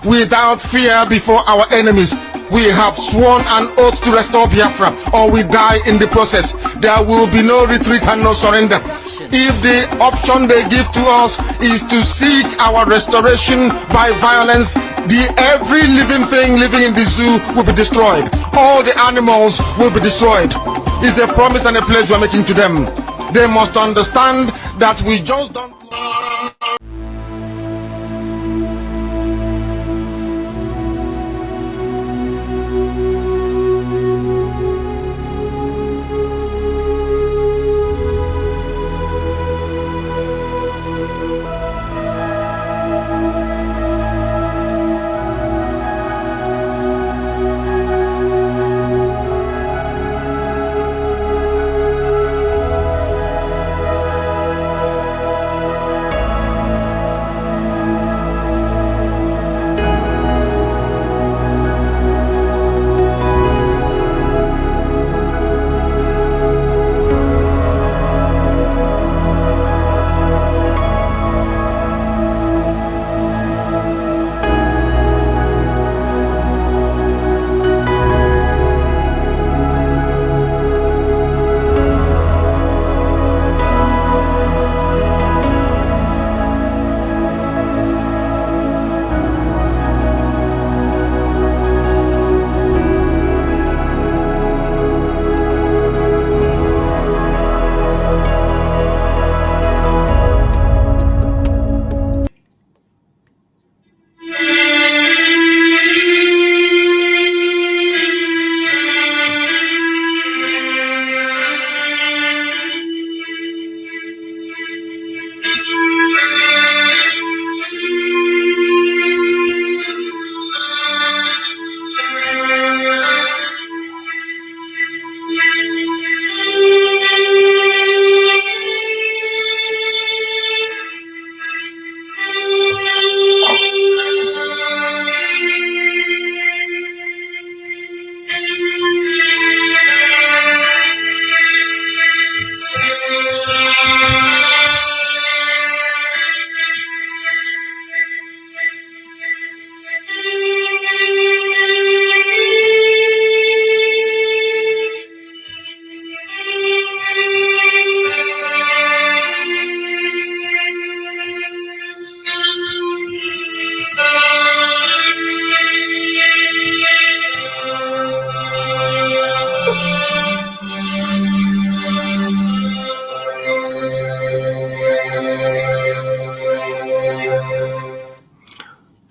without fear before our enemies. We have sworn an oath to restore Biafra, or we die in the process. There will be no retreat and no surrender. If the option they give to us is to seek our restoration by violence, every living thing living in the zoo will be destroyed. All the animals will be destroyed. It's a promise and a pledge we're making to them. They must understand that we just don't...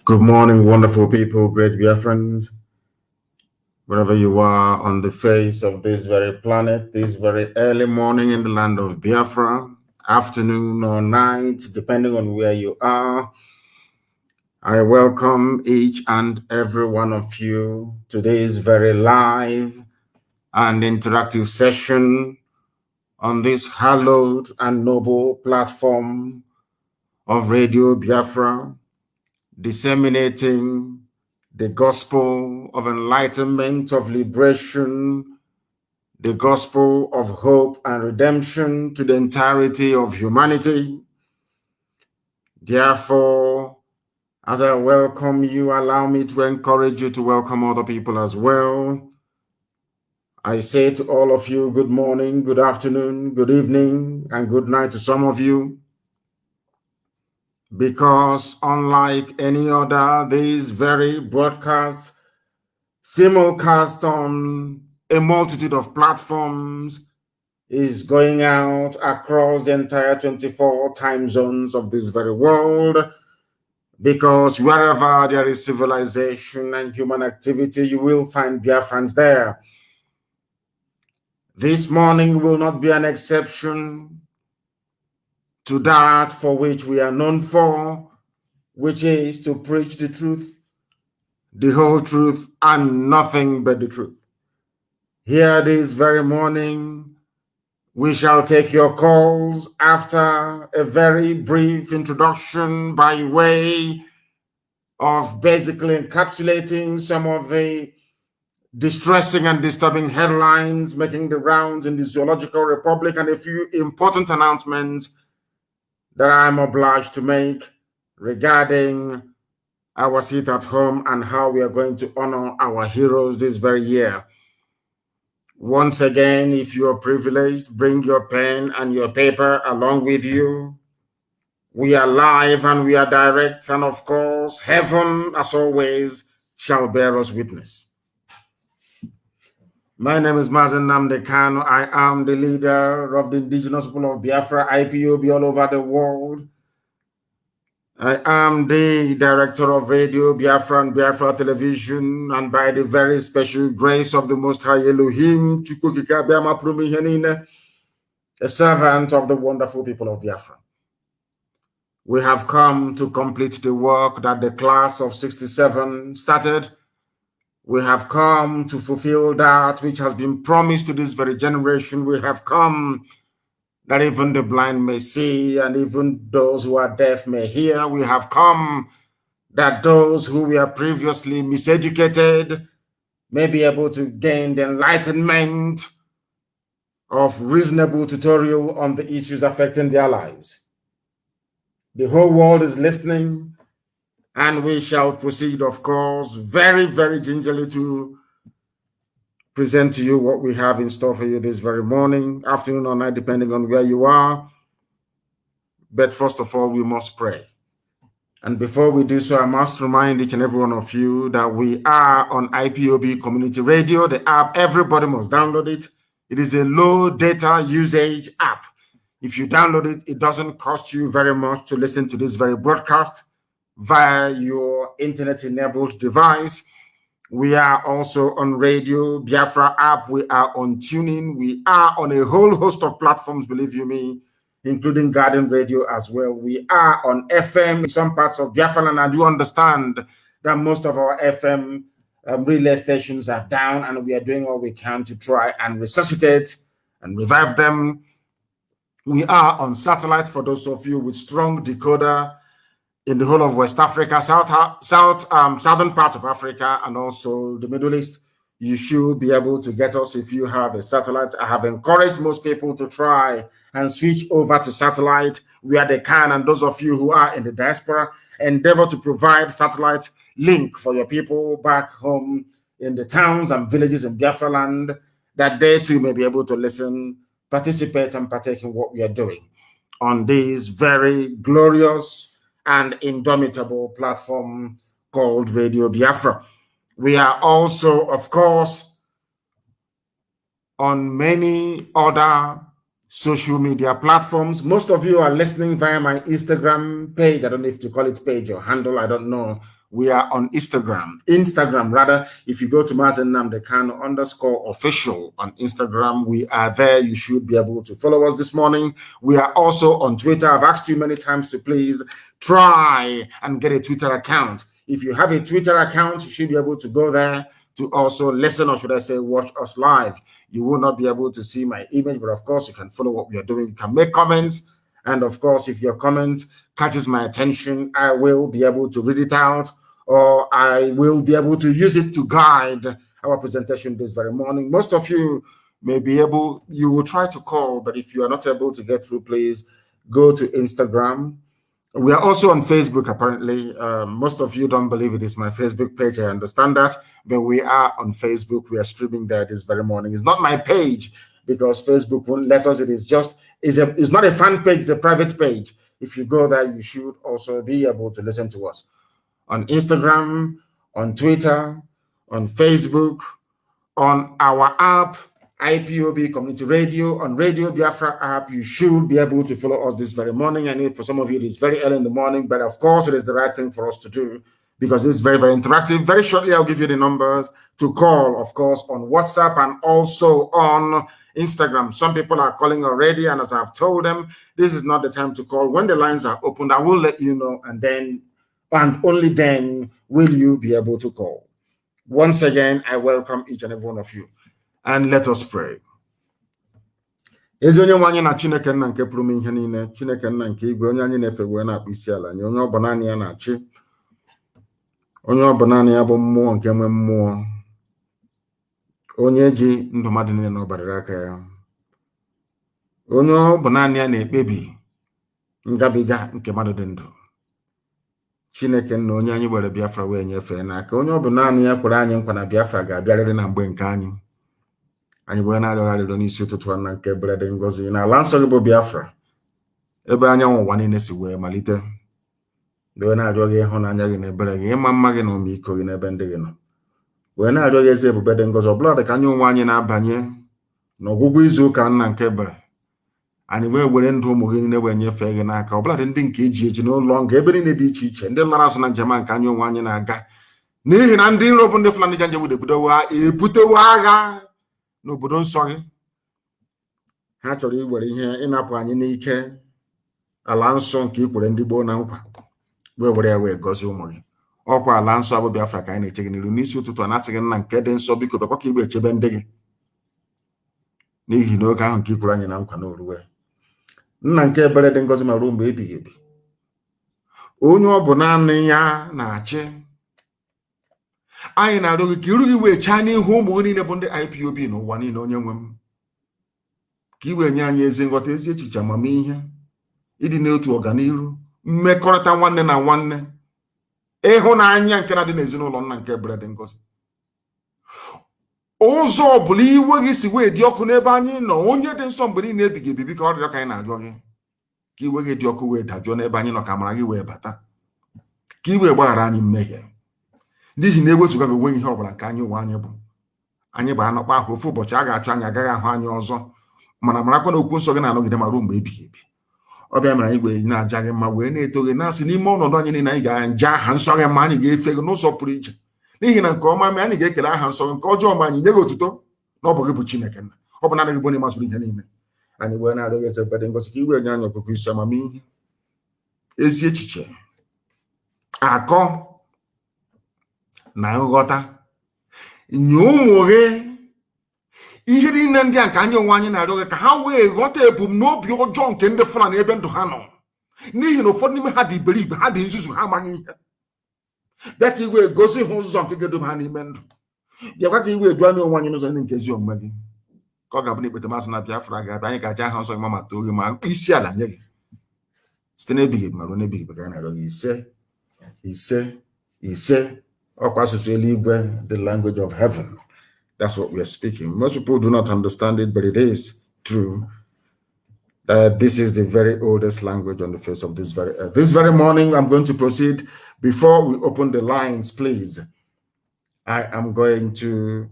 Good morning, wonderful people, great Biafrans, wherever you are on the face of this very planet, this very early morning in the land of Biafra, afternoon or night, depending on where you are. I welcome each and every one of you to today's very live and interactive session on this hallowed and noble platform of Radio Biafra, disseminating the gospel of enlightenment, of liberation, the gospel of hope and redemption to the entirety of humanity. Therefore, as I welcome you, allow me to encourage you to welcome other people as well. I say to all of you, good morning, good afternoon, good evening, and good night to some of you. Because unlike any other, these very broadcasts simulcast on a multitude of platforms is going out across the entire 24 time zones of this very world. Because wherever there is civilization and human activity, you will find Biafrans there. This morning will not be an exception to that for which we are known for, which is to preach the truth, the whole truth, and nothing but the truth. Here this very morning, we shall take your calls after a very brief introduction by way of basically encapsulating some of the distressing and disturbing headlines making the rounds in the Zoological Republic, and a few important announcements that I'm obliged to make regarding our seat at home and how we are going to honor our heroes this very year. Once again, if you are privileged, bring your pen and your paper along with you. We are live and we are direct, and of course, heaven, as always, shall bear us witness. My name is Mazi Nnamdi Kanu. I am the leader of the indigenous people of Biafra, IPOB, all over the world. I am the director of Radio Biafra and Biafra Television, and by the very special grace of the Most High Elohim, a servant of the wonderful people of Biafra. We have come to complete the work that the class of 67 started. We have come to fulfill that which has been promised to this very generation. We have come that even the blind may see, and even those who are deaf may hear. We have come that those who were previously miseducated may be able to gain the enlightenment of reasonable tutorial on the issues affecting their lives. The whole world is listening, and we shall proceed, of course, very, very gingerly to present to you what we have in store for you this very morning, afternoon, or night, depending on where you are. But first of all, we must pray. And before we do so, I must remind each and every one of you that we are on IPOB Community Radio, the app. Everybody must download it. It is a low data usage app. If you download it, it doesn't cost you very much to listen to this very broadcast via your internet-enabled device. We are also on Radio Biafra app. We are on TuneIn. We are on a whole host of platforms, believe you me, including Garden Radio as well. We are on FM in some parts of Biafra, and I do understand that most of our FM relay stations are down, and we are doing all we can to try and resuscitate and revive them. We are on satellite for those of you with strong decoder in the whole of West Africa, southern part of Africa, and also the Middle East. You should be able to get us if you have a satellite. I have encouraged most people to try and switch over to satellite where they can. And those of you who are in the diaspora, endeavor to provide satellite link for your people back home in the towns and villages in Biafra land, that they too may be able to listen, participate, and partake in what we are doing on this very glorious and indomitable platform called Radio Biafra. We are also, of course, on many other social media platforms. Most of you are listening via my Instagram page. I don't know if you call it page or handle, I don't know. We are on Instagram rather. If you go to Mazi Nnamdi Kanu _official on Instagram, we are there. You should be able to follow us this morning. We are also on Twitter. I've asked you many times to please try and get a Twitter account. If you have a Twitter account, you should be able to go there to also listen, or should I say watch us live. You will not be able to see my image, but of course you can follow what we are doing. You can make comments, and of course if your comment catches my attention, I will be able to read it out, or I will be able to use it to guide our presentation this very morning. Most of you may be able, you will try to call, but if you are not able to get through, please go to Instagram. We are also on Facebook, apparently. Most of you don't believe it is my Facebook page. I understand that, but we are on Facebook. We are streaming there this very morning. It's not my page because Facebook won't let us. It is just, it's not a fan page, it's a private page. If you go there, you should also be able to listen to us on Instagram, on Twitter, on Facebook, on our app, IPOB Community Radio, on Radio Biafra app. You should be able to follow us this very morning. I know for some of you it is very early in the morning, but of course it is the right thing for us to do because it's very, very interactive. Very shortly, I'll give you the numbers to call, of course, on WhatsApp and also on Instagram. Some people are calling already, and as I've told them, this is not the time to call. When the lines are opened, I will let you know, and then, and only then, will you be able to call. Once again, I welcome each and every one of you. And let us pray. Ezi onye nwe anyị na Chineke nna nke pụrụ ime ihe niile, Chineke nna nke igwe, onye anyị na-efe wee na-akpụ isi ala nye, onye ọ bụ naanị ya na-achị, onye ọ bụ naanị ya bụ mmụọ nke nwe mmụọ, onye ji ndụ mmadụ niile n'ọbara aka ya, onye ọ bụ naanị ya na-ekpebi ngabiga nke mmadụ dị ndụ. Chineke na onye anyị were Biafra wee nyefee n'aka onye ọ bụ naanị ya kwere anyị nkwa na Biafra ga-abịarịrị na mgbe nke anyị wee na-arịọ arịrịọ n'isi ụtụtụ a na nke ebere dị ngọzi n'ala nsọ gị bụ Biafra, ebe anyanwụ ụwa niile si wee malite, wee na-arịọ gị ịhụnanya gị na ebere gị, ịma mma gị na ọmịiko gị n'ebe ndị gị nọ, wee na-arịọ gị ezi ebube dị ngọzi ọbụla dị ka anyị onwe anyị na-abanye n'ọgwụgwụ izu ụka nna nke ebere, anyị wee were ndụ ụmụ gị niile wee nyefee gị n'aka, ọbụladị ndị nke eji n'ụlọ nga ebe niile dị iche iche, ndị lara azụ na njem nke anyị onwe anyị na-aga, n'ihi na ndị iro bụ ndị Fulani Janjaweed ebutewo agha n'obodo nsọ gị. Ha chọrọ iwere ihe ịnapụ anyị n'ike ala nsọ nke ikwere ndị gboo na nkwa, wee were ya wee gọzie ụmụ gị. Ọkwa ala nsọ abụ Biafra ka anyị na-eche gị n'iru n'isi ụtụtụ a na-asị gị nna nke dị nsọ, biko bekwa ka igbe echebe ndị gị, n'ihi na oge ahụ nke ikwere anyị na nkwa na oruwe. Nna nke ebere dị ngọzi ma ruo mgbe ebighị ebi, onye ọ bụ naanị ya na-achị, anyị na-arịọ gị ka iru gị wee chaa n'ihu ụmụ gị niile bụ ndị IPOB n'ụwa niile. Onye nwe m, ka i wee nye anyị ezi nghọta, ezi echiche, amamihe, ịdị n'otu, ọganiru, mmekọrịta nwanne na nwanne, ịhụnanya nke na-adị n'ezinụlọ nna nke ebere dị ngọzi. Ụzọ ọbụla iwe gị si wee dị ọkụ n'ebe anyị nọ, onye dị nsọ mgbe niile ebighị ebi, ka ọ rịọ ka anyị na-arịọ gị ka iwe gị dị ọkụ wee dajụọ n'ebe anyị nọ, ka amara gị wee bata, ka i wee gbaghara anyị mmehie, n'ihi na ewezụga gị onwe ihe ọbụla nke anyị onwe anyị bụ. Anyị bụ anọkpa ahụ, ofu ụbọchị a ga-achọ anyị agaghị ahụ anyị ọzọ, mana marakwa na okwu nsọ gị na-anọgide ma ruo mgbe ebighị ebi. Ọ bịa mere anyị wee na-aja gị mma, wee na-eto gị, na-asị n'ime ọnọdụ anyị niile anyị ga-aja aha nsọ gị ma anyị ga-efe gị n'ụzọ pụrụ iche, n'ihi na nke ọma ma anyị ga-ekele aha nsọ gị, nke ọjọọ ma anyị nye gị otuto na ọ bụ gị bụ Chineke nna, ọ bụ naanị gị bụ onye mazụrụ ihe niile. Anyị wee na-arịọ gị eze ebere dị ngọzi ka i wee nye anyị ọgụgụ isi, amamihe, ezi echiche, akọ na nghọta, nye ụmụ gị ihe niile ndị a nke anyị onwe anyị na-arịọ gị ka ha wee ghọta ebumnobi ọjọọ nke ndị Fulani ebe ndụ ha nọ, n'ihi na ụfọdụ n'ime ha dị iberibe, ha dị nzuzu, ha amaghị ihe. Bịa ka i wee gosi ha ụzọ nke ga-eduba ha n'ime ndụ, bịakwa ka i wee duo anyị onwe anyị n'ụzọ ndị nke ezi omume gị, ka ọ ga-abụ na ikpete masị na Biafra ga-abịa, anyị ga-aja aha nsọ gị ma too gị ma isi ala nye gị site n'ebighị ebi ma ruo n'ebighị ebi. Ka anyị na-arịọ gị ise ise ise. Ọkwa asụsụ eluigwe, the language of heaven. That's what we are speaking. Most people do not understand it, but it is true. This is the very oldest language on the face of this very earth. This very morning, I'm going to proceed. Before we open the lines, please, I am going to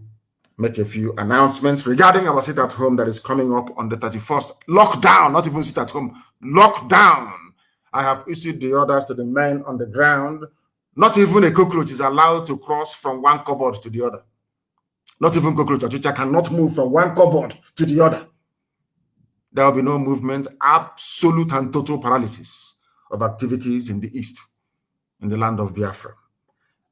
make a few announcements regarding our sit at home that is coming up on the 31st. Lockdown, not even sit at home, lockdown. I have issued the orders to the men on the ground. Not even a cockroach is allowed to cross from one cupboard to the other. Not even cockroach or chicha cannot move from one cupboard to the other. There will be no movement, absolute and total paralysis of activities in the east, in the land of Biafra.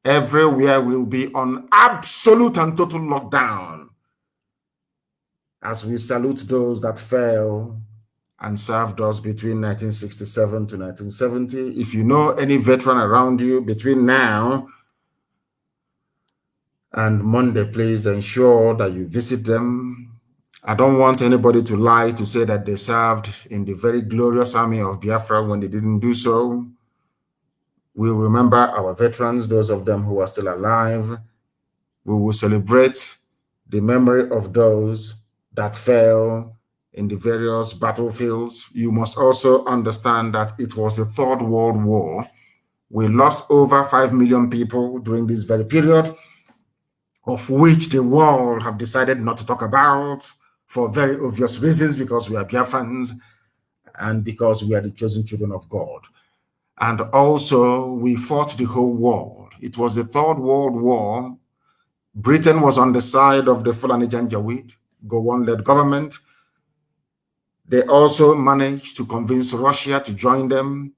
Everywhere will be on absolute and total lockdown as we salute those that fell and served us between 1967 to 1970. If you know any veteran around you between now and Monday, please ensure that you visit them. I don't want anybody to lie to say that they served in the very glorious army of Biafra when they didn't do so. We'll remember our veterans, those of them who are still alive. We will celebrate the memory of those that fell in the various battlefields. You must also understand that it was the Third World War. We lost over 5 million people during this very period, of which the world have decided not to talk about for very obvious reasons, because we are Biafrans and because we are the chosen children of God. And also, we fought the whole world. It was the Third World War. Britain was on the side of the Fulani Janjaweed, Gowon-led government. They also managed to convince Russia to join them.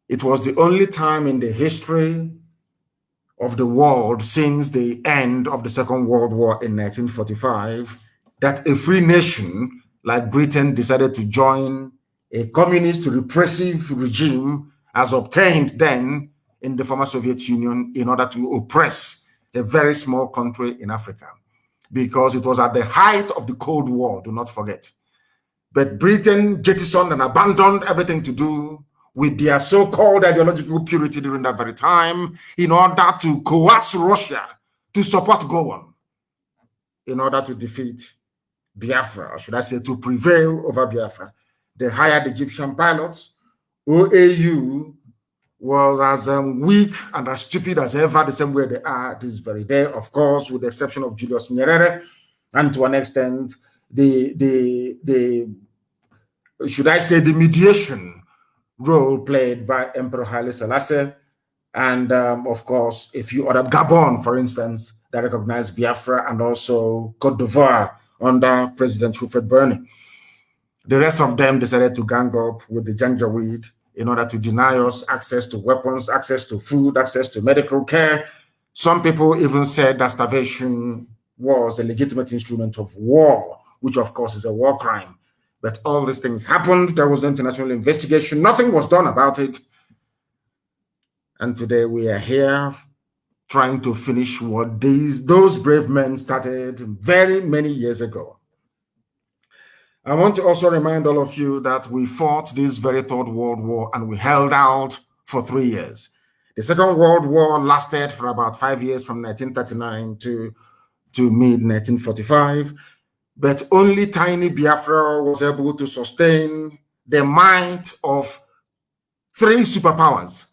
It was the only time in the history of the world since the end of the Second World War in 1945 that a free nation like Britain decided to join a communist repressive regime as obtained then in the former Soviet Union in order to oppress a very small country in Africa, because it was at the height of the Cold War, do not forget. But Britain jettisoned and abandoned everything to do with their so-called ideological purity during that very time in order to coerce Russia to support Gowon in order to defeat Biafra, or should I say to prevail over Biafra. They hired Egyptian pilots. OAU was as weak and as stupid as ever, the same way they are this very day, of course, with the exception of Julius Nyerere, and to an extent, should I say, the mediation role played by Emperor Haile Selassie, and of course, a few other Gabon, for instance, that recognized Biafra, and also Cote d'Ivoire under President Houphouët-Boigny. The rest of them decided to gang up with the Janjaweed in order to deny us access to weapons, access to food, access to medical care. Some people even said that starvation was a legitimate instrument of war, which of course is a war crime. But all these things happened. There was no international investigation. Nothing was done about it. And today we are here trying to finish what those brave men started very many years ago. I want to also remind all of you that we fought this very Third World War and we held out for 3 years. The Second World War lasted for about 5 years, from 1939 to mid-1945, but only tiny Biafra was able to sustain the might of 3 superpowers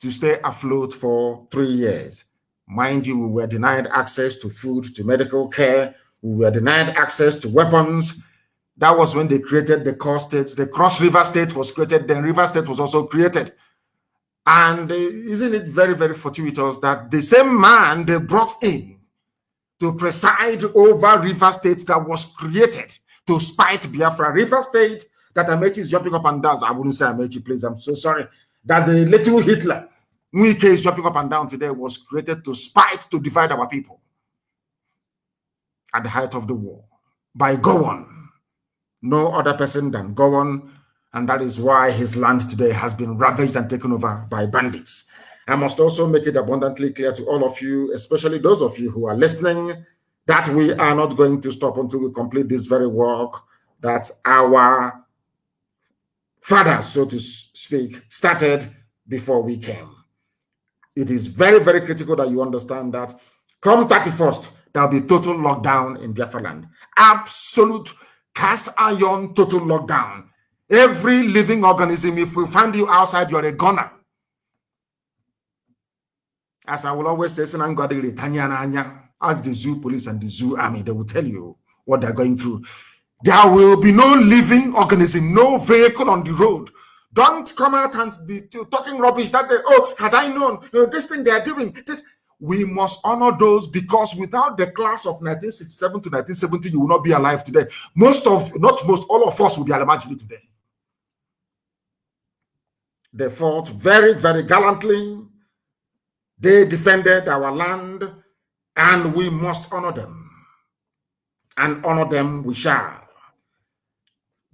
to stay afloat for 3 years. Mind you, we were denied access to food, to medical care. We were denied access to weapons. That was when they created the core states. The Cross River State was created, then River State was also created. And isn't it very, very fortuitous that the same man they brought in to preside over River State that was created to spite Biafra, River State that Amechi is jumping up and down. I wouldn't say Amechi, please, I'm so sorry. That the little Hitler, Nwike is jumping up and down today, was created to spite, to divide our people at the height of the war by Gowon. No other person than Gowon, and that is why his land today has been ravaged and taken over by bandits. I must also make it abundantly clear to all of you, especially those of you who are listening, that we are not going to stop until we complete this very work that our fathers, so to speak, started before we came. It is very, very critical that you understand that come 31st, there'll be total lockdown in Biafra land. Absolute cast iron total lockdown. Every living organism, if we find you outside, you're a gunner. As I will always say, ask the zoo police and the zoo army, they will tell you what they're going through. There will be no living organism, no vehicle on the road. Don't come out and be talking rubbish that they, oh, had I known, this thing they are doing, this. We must honor those, because without the class of 1967 to 1970, you will not be alive today. All of us will be alive today. They fought very, very gallantly. They defended our land, and we must honor them. And honor them we shall.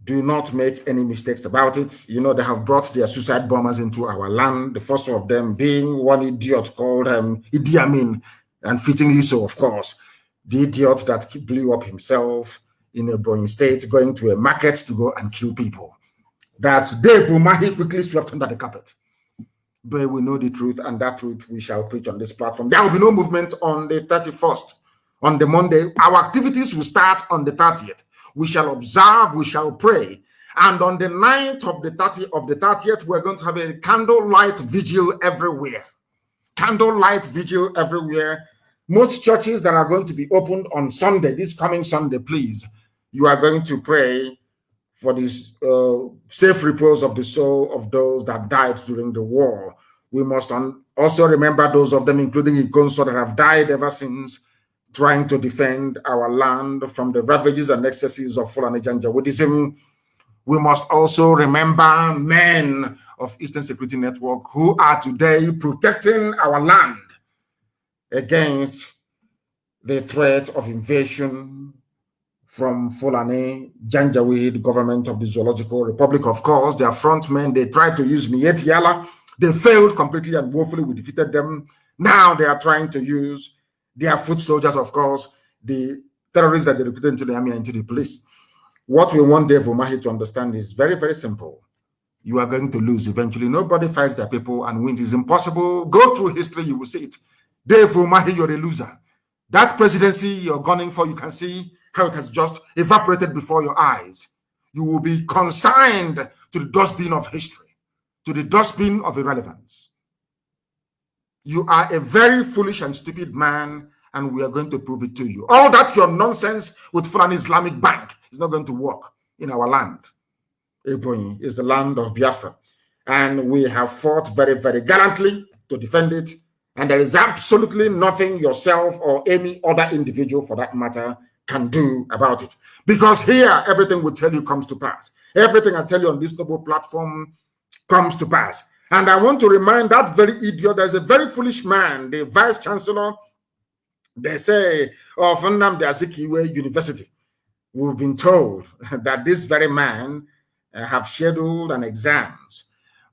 Do not make any mistakes about it. You know, they have brought their suicide bombers into our land. The first of them being one idiot called Idi Amin, and fittingly so, of course. The idiot that blew up himself in a Boeing state, going to a market to go and kill people. That Dave Umahi quickly swept under the carpet. But we know the truth, and that truth we shall preach on this platform. There will be no movement on the 31st. On the Monday, our activities will start on the 30th. We shall observe, we shall pray. And on the night of the 30th, we're going to have a candlelight vigil everywhere. Candlelight vigil everywhere. Most churches that are going to be opened on Sunday, this coming Sunday, please, you are going to pray for this safe repose of the soul of those that died during the war. We must also remember those of them, including Ikonso, that have died ever since, trying to defend our land from the ravages and excesses of Fulani Janjaweedism. We must also remember men of Eastern Security Network who are today protecting our land against the threat of invasion from Fulani Janjaweed government of the Zoological Republic. Of course, their front men, they tried to use Miet Yala. They failed completely and woefully. We defeated them. Now they are trying to use their foot soldiers, of course, the terrorists that they recruited into the army and into the police. What we want Dave Umahi to understand is very, very simple. you are going to lose eventually. Nobody fights their people and wins. It's impossible. Go through history, you will see it. Dave Umahi, you're a loser. That presidency you're gunning for, you can see how it has just evaporated before your eyes. You will be consigned to the dustbin of history, to the dustbin of irrelevance. You are a very foolish and stupid man, and we are going to prove it to you. All that your nonsense with Fulani Islamic Bank is not going to work in our land. Ebonyi is the land of Biafra, and we have fought very, very gallantly to defend it, and there is absolutely nothing yourself or any other individual, for that matter, can do about it. Because here, everything we tell you comes to pass. Everything I tell you on this noble platform comes to pass. And I want to remind that very idiot, there's a very foolish man, the vice chancellor, they say, of Nnamdi Azikiwe University. We've been told that this very man have scheduled an exams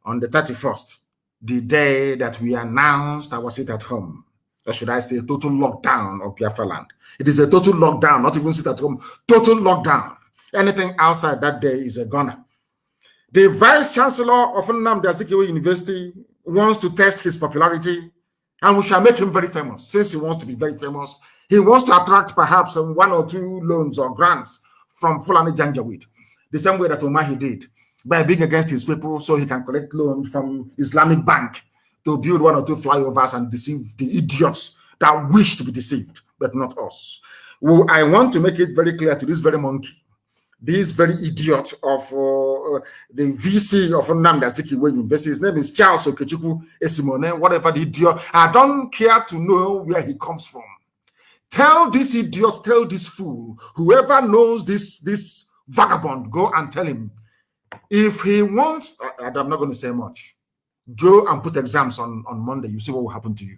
on the 31st, the day that we announced our sit at home, or should I say total lockdown of Biafra land. It is a total lockdown, not even sit at home, total lockdown. Anything outside that day is a goner. The vice chancellor of Nnamdi Azikiwe University wants to test his popularity, and we shall make him very famous. Since he wants to be very famous, he wants to attract perhaps one or two loans or grants from Fulani Janjaweed, the same way that Umahi did, by being against his people so he can collect loans from Islamic Bank to build one or two flyovers and deceive the idiots that wish to be deceived, but not us. Well, I want to make it very clear to this very monkey, this very idiot of the VC of Nnamdi Azikiwe University. His name is Charles Okechukwu Esimone, whatever the idiot. I don't care to know where he comes from. Tell this idiot, tell this fool, whoever knows this vagabond, go and tell him. If he wants, I'm not going to say much. Go and put exams on Monday. You see what will happen to you.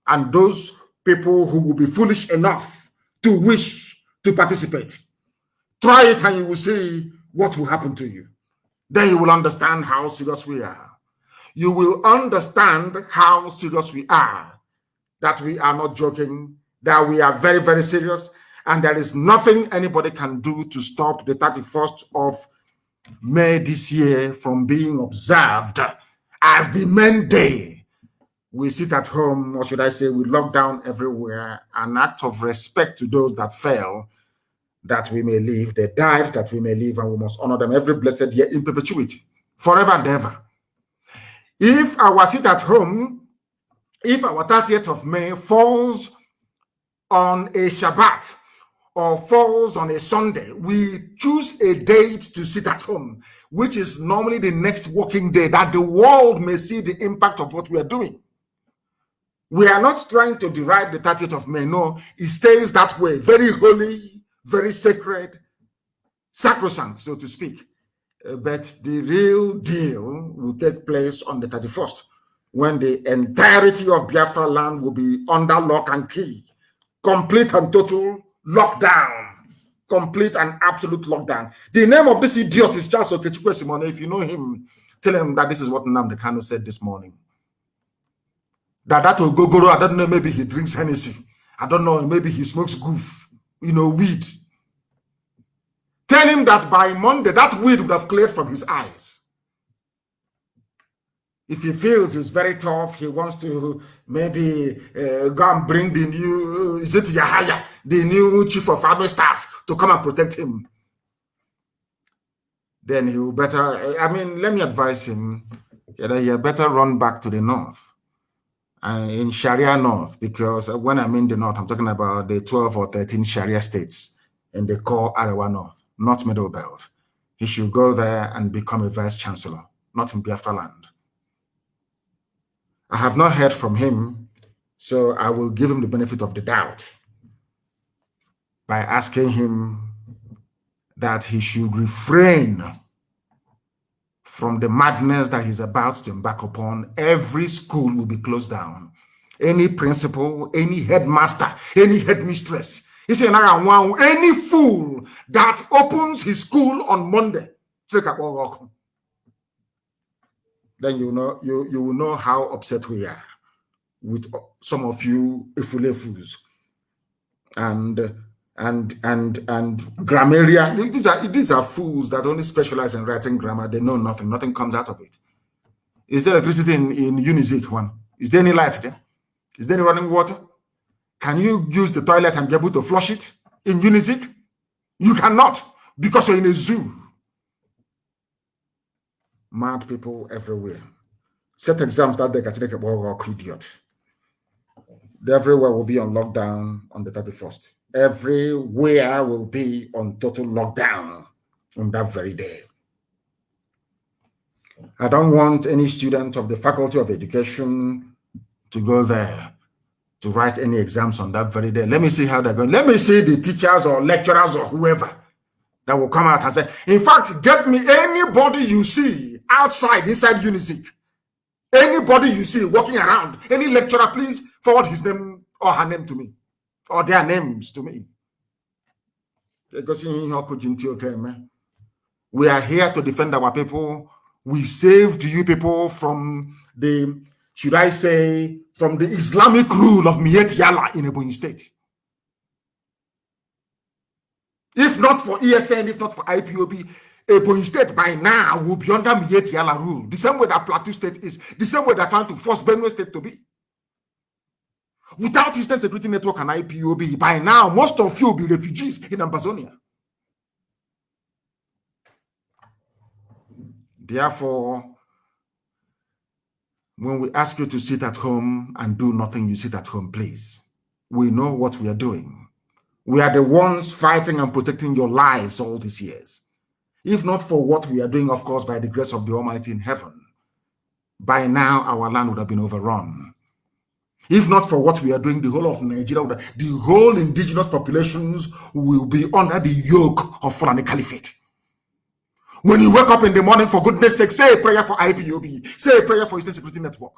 And those people who will be foolish enough to wish to participate, try it and you will see what will happen to you. Then you will understand how serious we are. You will understand how serious we are, that we are not joking, that we are very, very serious, and there is nothing anybody can do to stop the 31st of May this year from being observed as the main day. We sit at home, or should I say, we lock down everywhere, an act of respect to those that fell, that we may live, they died, that we may live, and we must honor them every blessed year in perpetuity, forever and ever. If our sit at home, if our 30th of May falls on a Shabbat or falls on a Sunday, we choose a date to sit at home, which is normally the next working day, that the world may see the impact of what we are doing. We are not trying to deride the 30th of May. No, it stays that way, very holy, very sacred, sacrosanct, so to speak. But the real deal will take place on the 31st, when the entirety of Biafra land will be under lock and key, complete and total lockdown, complete and absolute lockdown. The name of this idiot is Charles Okechukwu Esimone. If you know him, tell him that this is what Nnamdi Kanu said this morning. That Ogogoro, I don't know, maybe he drinks Hennessy. I don't know, maybe he smokes goof, weed. Tell him that by Monday, that weed would have cleared from his eyes. If he feels it's very tough, he wants to maybe go and bring the new, is it Yahaya, the new chief of army staff, to come and protect him. Then he will better, let me advise him, he better run back to the north. In Sharia North, because when I'm in the North, I'm talking about the 12 or 13 Sharia states in the core Arewa North, not Middle Belt. He should go there and become a vice chancellor, not in Biafra land. I have not heard from him, so I will give him the benefit of the doubt by asking him that he should refrain from the madness that he's about to embark upon. Every school will be closed down. Any principal, any headmaster, any headmistress, any fool that opens his school on Monday, then you will know how upset we are with some of you Ifulefus. And and grammarian. These are fools that only specialize in writing grammar. They know nothing. Nothing comes out of it. Is there electricity in Unizik one? Is there any light there? Is there any running water? Can you use the toilet and be able to flush it in Unizik? You cannot, because you're in a zoo. Mad people everywhere. Set exams that they can take a walk, idiot. Everywhere will be on lockdown on the 31st. Everywhere will be on total lockdown on that very day. I don't want any student of the Faculty of Education to go there to write any exams on that very day. Let me see how they're going. Let me see the teachers or lecturers or whoever that will come out and say, in fact, get me anybody you see outside, inside Unizik. Anybody you see walking around, any lecturer, please forward his name or her name to me, or their names to me. We are here to defend our people. We saved you people from the, should I say, from the Islamic rule of Miet Yala in Ebonyi State. If not for ESN, if not for IPOB, Ebonyi State by now will be under Miet Yala rule. The same way that Plateau State is, the same way they're trying to force Benue State to be. Without Eastern Security Network and IPOB, by now, most of you will be refugees in Amazonia. Therefore, when we ask you to sit at home and do nothing, you sit at home, please. We know what we are doing. We are the ones fighting and protecting your lives all these years. If not for what we are doing, of course, by the grace of the Almighty in heaven, by now our land would have been overrun. If not for what we are doing, the whole of Nigeria, the whole indigenous populations will be under the yoke of Fulani Caliphate. When you wake up in the morning, for goodness sake, say a prayer for IPOB, say a prayer for Eastern Security Network.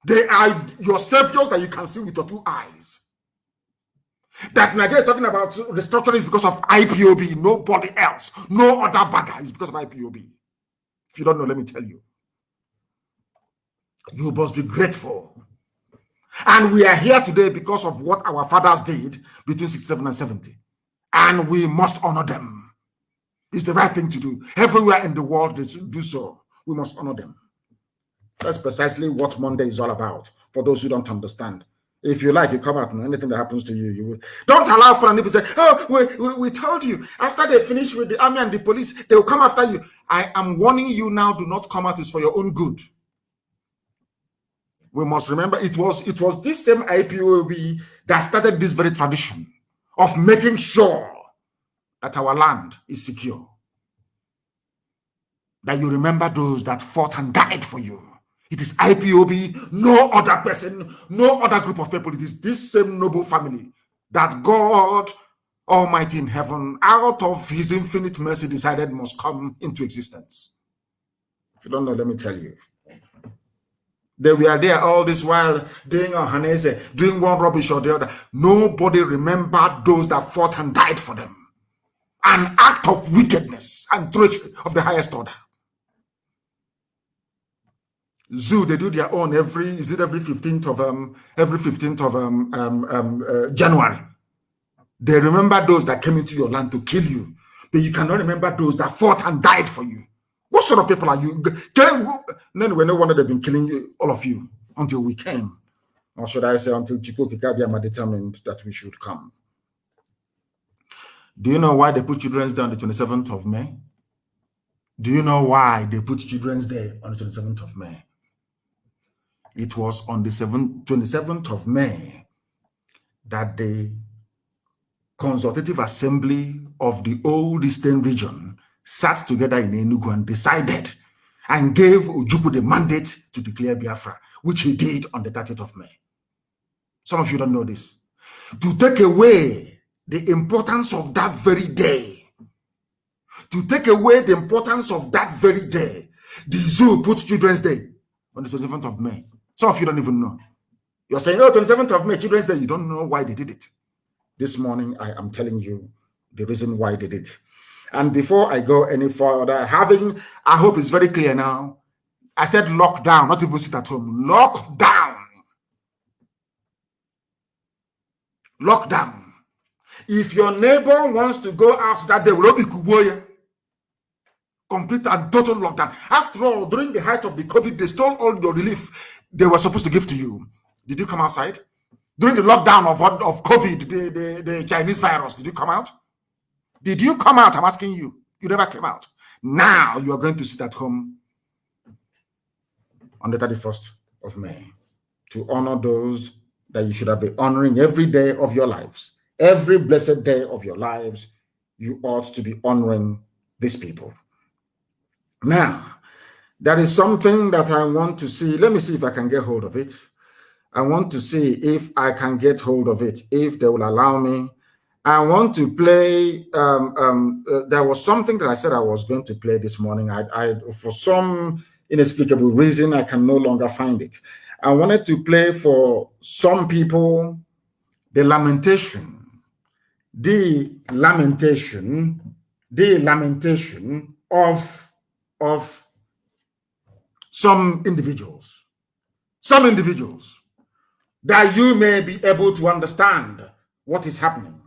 They are your saviors that you can see with your two eyes. That Nigeria is talking about restructuring is because of IPOB, nobody else. No other bagger is because of IPOB. If you don't know, let me tell you. You must be grateful. And we are here today because of what our fathers did between 67 and 70. And we must honor them. It's the right thing to do. Everywhere in the world they do so. We must honor them. That's precisely what Monday is all about, for those who don't understand. If you like, you come out and anything that happens to you, you will. Don't allow for any people to say, oh, we told you. After they finish with the army and the police, they will come after you. I am warning you now, do not come out. It's for your own good. We must remember it was this same IPOB that started this very tradition of making sure that our land is secure. That you remember those that fought and died for you. It is IPOB, no other person, no other group of people. It is this same noble family that God Almighty in heaven, out of his infinite mercy, decided must come into existence. If you don't know, let me tell you. They were there all this while doing Ohanese, doing one rubbish or the other. Nobody remembered those that fought and died for them. An act of wickedness and treachery of the highest order. Zoo, they do their own every 15th of January. They remember those that came into your land to kill you, but you cannot remember those that fought and died for you. What sort of people are you? Anyway, no wonder they've been killing you, all of you, until we came. Or should I say, until Chiko Kikabiama determined that we should come. Do you know why they put Children's Day on the 27th of May? Do you know why they put Children's Day on the 27th of May? It was on the 27th of May that the Consultative Assembly of the Old Eastern Region sat together in Enugu and decided and gave Ojukwu the mandate to declare Biafra, which he did on the 30th of May. Some of you don't know this. To take away the importance of that very day, to take away the importance of that very day, the zoo put Children's Day on the 27th of May. Some of you don't even know. You're saying, oh, 27th of May, Children's Day. You don't know why they did it. This morning, I am telling you the reason why they did it. And before I go any further, I hope it's very clear now. I said lockdown, not even sit at home. Lockdown. lockdown. If your neighbor wants to go out that day, complete and total lockdown. After all, during the height of the COVID, they stole all your relief they were supposed to give to you. Did you come outside? During the lockdown of COVID, the Chinese virus, did you come out? Did you come out? I'm asking you. You never came out. Now you are going to sit at home on the 31st of May to honor those that you should have been honoring every day of your lives. Every blessed day of your lives, you ought to be honoring these people. Now, there is something that I want to see. Let me see if I can get hold of it. I want to see if I can get hold of it, if they will allow me. I want to play. There was something that I said I was going to play this morning. I for some inexplicable reason, I can no longer find it. I wanted to play for some people the lamentation of some individuals, that you may be able to understand what is happening,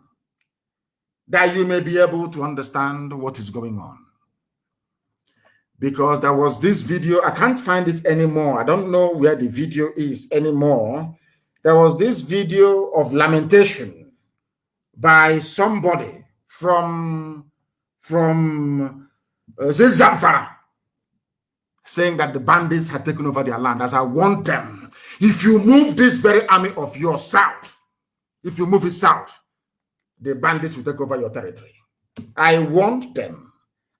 that you may be able to understand what is going on. Because there was this video, I can't find it anymore. I don't know where the video is anymore. There was this video of lamentation by somebody from Zamfara, saying that the bandits had taken over their land. As I warned them, if you move this very army of yours south, if you move it south, the bandits will take over your territory. I warned them.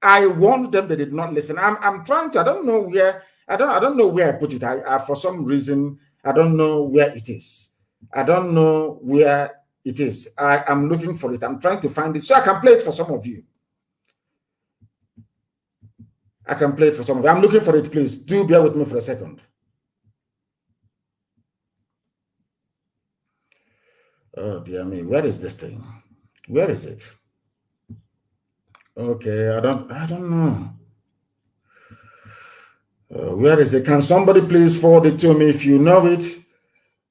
They did not listen. I'm trying to, I don't know where I put it. For some reason, I don't know where it is. I don't know where it is. I am looking for it. I'm trying to find it so I can play it for some of you. I'm looking for it, please. Do bear with me for a second. Oh, dear me. Where is this thing? Where is it? Okay, I don't know. Where is it? Can somebody please forward it to me if you know it?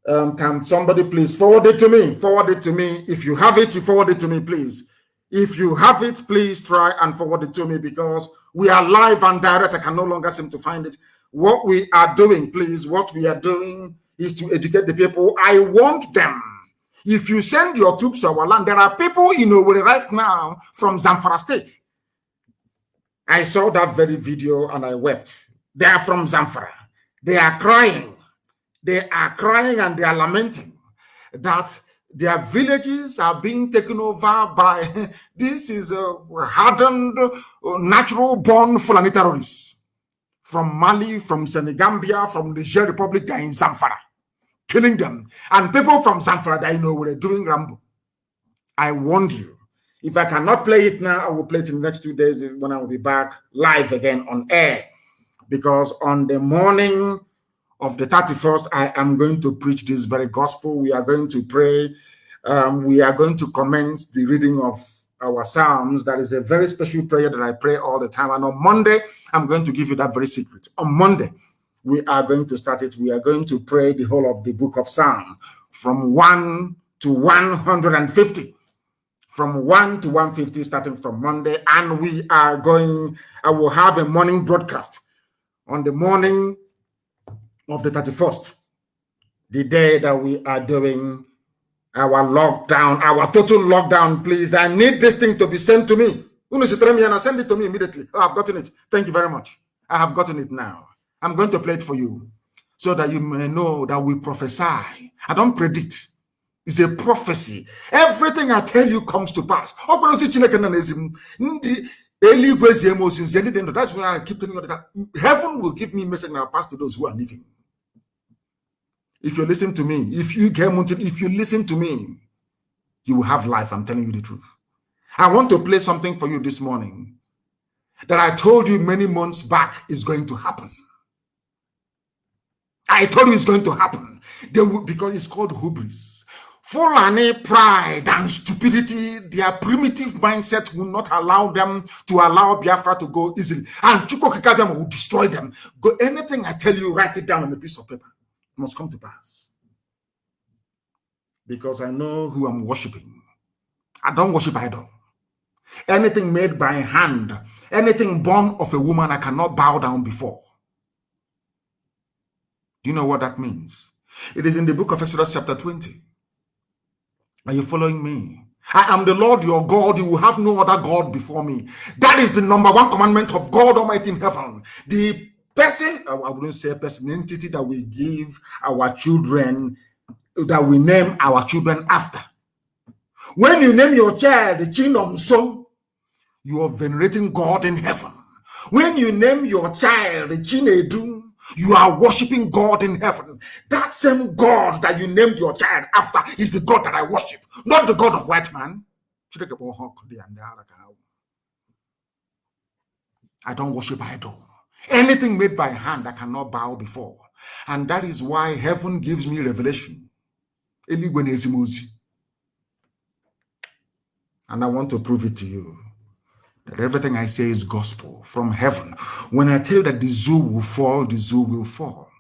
Can somebody please forward it to me? Forward it to me. If you have it, you forward it to me, please. If you have it, please try and forward it to me, because we are live and direct. I can no longer seem to find it. What we are doing is to educate the people. I want them. If you send your troops to our land, there are people in Owerri right now from Zamfara State. I saw that very video and I wept. They are from Zamfara. They are crying. And they are lamenting that their villages are being taken over by this is a hardened, natural-born Fulani terrorists from Mali, from Senegambia, from the Niger Republic. They are in Zamfara, killing them. And people from Zamfara, they know what they're doing Rambo. I warned you. If I cannot play it now, I will play it in the next 2 days when I will be back live again on air. Because on the morning of the 31st, I am going to preach this very gospel. We are going to pray. We are going to commence the reading of our Psalms. That is a very special prayer that I pray all the time. And on Monday, I'm going to give you that very secret. On Monday, we are going to start it. We are going to pray the whole of the book of Psalm from 1 to 150. From 1 to 150, starting from Monday. And I will have a morning broadcast on the morning of the 31st, the day that we are doing our lockdown, our total lockdown. Please, I need this thing to be sent to me. Send it to me immediately. Oh, I've gotten it. Thank you very much. I have gotten it now. I'm going to play it for you so that you may know that we prophesy. I don't predict. It's a prophecy. Everything I tell you comes to pass. That's why I keep telling you that heaven will give me a message and I'll pass to those who are living. If you listen to me, if you listen to me, you will have life. I'm telling you the truth. I want to play something for you this morning that I told you many months back is going to happen. I told you it's going to happen. Because it's called hubris. Fulani pride and stupidity, their primitive mindset will not allow them to allow Biafra to go easily. And Chuko Kikabiyama will destroy them. Anything I tell you, write it down on a piece of paper. It must come to pass. because I know who I'm worshiping. I don't worship idol. Anything made by hand, anything born of a woman, I cannot bow down before. Do you know what that means? It is in the book of Exodus chapter 20. Are you following me? I am the Lord your God. You will have no other God before me. That is the number one commandment of God Almighty in heaven. The person, I wouldn't say person, entity that we give our children, that we name our children after. When you name your child Chinomso, you are venerating God in heaven. When you name your child Chinedu, you are worshiping God in heaven. That same God that you named your child after is the God that I worship, not the God of white man. I don't worship idol. Anything made by hand I cannot bow before. And that is why heaven gives me revelation. And I want to prove it to you that everything I say is gospel from heaven. When I tell you that the zoo will fall, the zoo will fall.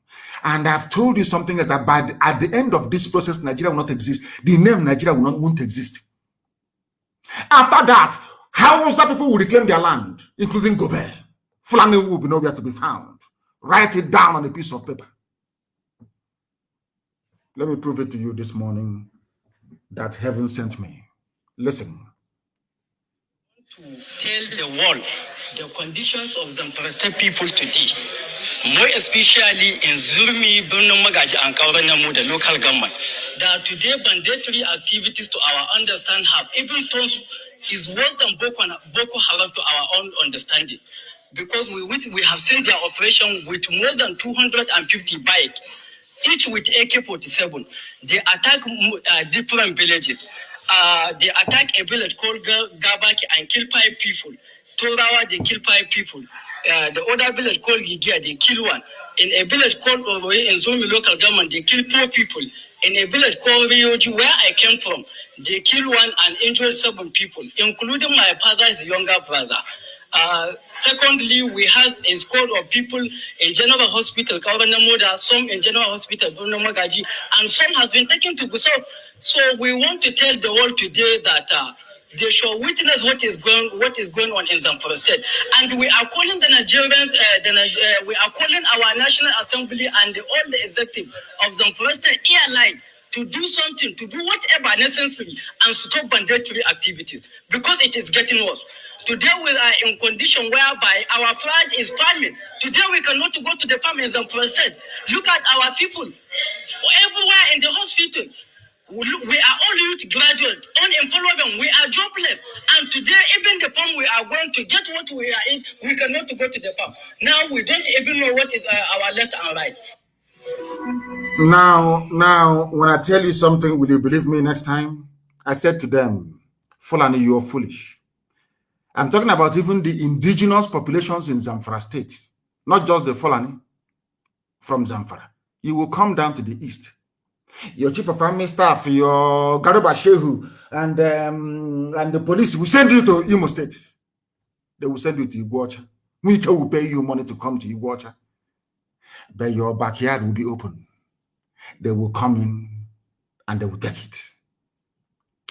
And I've told you something is that at the end of this process, Nigeria will not exist. The name Nigeria won't exist. After that, Hausa people will reclaim their land, including Gobe. Fulani will be nowhere to be found. Write it down on a piece of paper. Let me prove it to you this morning that heaven sent me. Listen. To tell the world the conditions of Zamfara people today, more especially in Zurmi, Bruno Magaji, and Kauranamu, the local government, that today mandatory activities to our understand have even turned is worse than Boko Haram to our own understanding. Because we have seen their operation with more than 250 bikes, each with AK-47. They attack different villages. They attack a village called Gabaki and kill 5 people. Torawa, they kill 5 people. The other village called Gigia, they kill 1. In a village called Oroye in Zomi local government, they kill 4 people. In a village called Ryoji, where I came from, they kill 1 and injure 7 people, including my father's younger brother. Secondly, we have a squad of people in General Hospital, Kauranamoda, some in General Hospital, Bruno Magaji, and some has been taken to Gusau. So we want to tell the world today that they should witness what is going on in Zamfara State, and we are calling the Nigerians, we are calling our National Assembly and all the executive of Zamfara State airline to do something, to do whatever necessary, and stop mandatory activities because it is getting worse. Today we are in condition whereby our pride is farming. Today we cannot go to the farm in Zamfara State. Look at our people everywhere in the hospital. We are all youth graduate, unemployment, we are jobless. And today, even the farm we are going to get what we are in, we cannot go to the farm. Now we don't even know what is our left and right. Now, when I tell you something, will you believe me next time? I said to them, Fulani, you are foolish. I'm talking about even the indigenous populations in Zamfara State, not just the Fulani from Zamfara. You will come down to the east. Your chief of army staff, your Garuba Shehu, and the police will send you to Imo State. They will send you to Iguacha. Wike will pay you money to come to Iguacha. But your backyard will be open. They will come in and they will take it.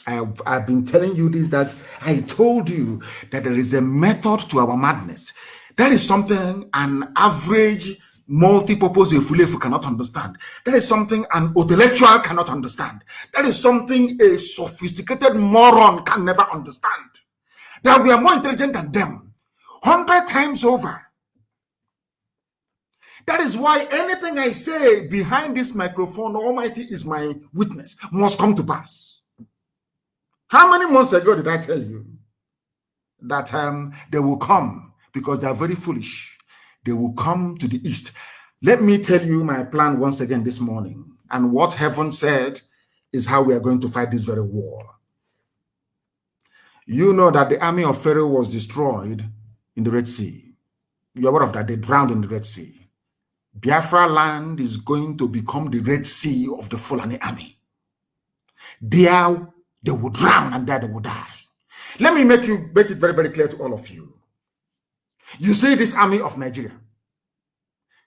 I've been telling you this, that I told you that there is a method to our madness. That is something an average multi-purpose Efulefu cannot understand. That is something an intellectual cannot understand. That is something a sophisticated moron can never understand. That we are more intelligent than them, 100 times over. That is why anything I say behind this microphone, Almighty is my witness, must come to pass. How many months ago did I tell you that they will come because they are very foolish? They will come to the east. Let me tell you my plan once again this morning. And what heaven said is how we are going to fight this very war. You know that the army of Pharaoh was destroyed in the Red Sea. You're aware of that. They drowned in the Red Sea. Biafra land is going to become the Red Sea of the Fulani army. There they will drown and there they will die. Let me make it very, very clear to all of you. You see this army of Nigeria.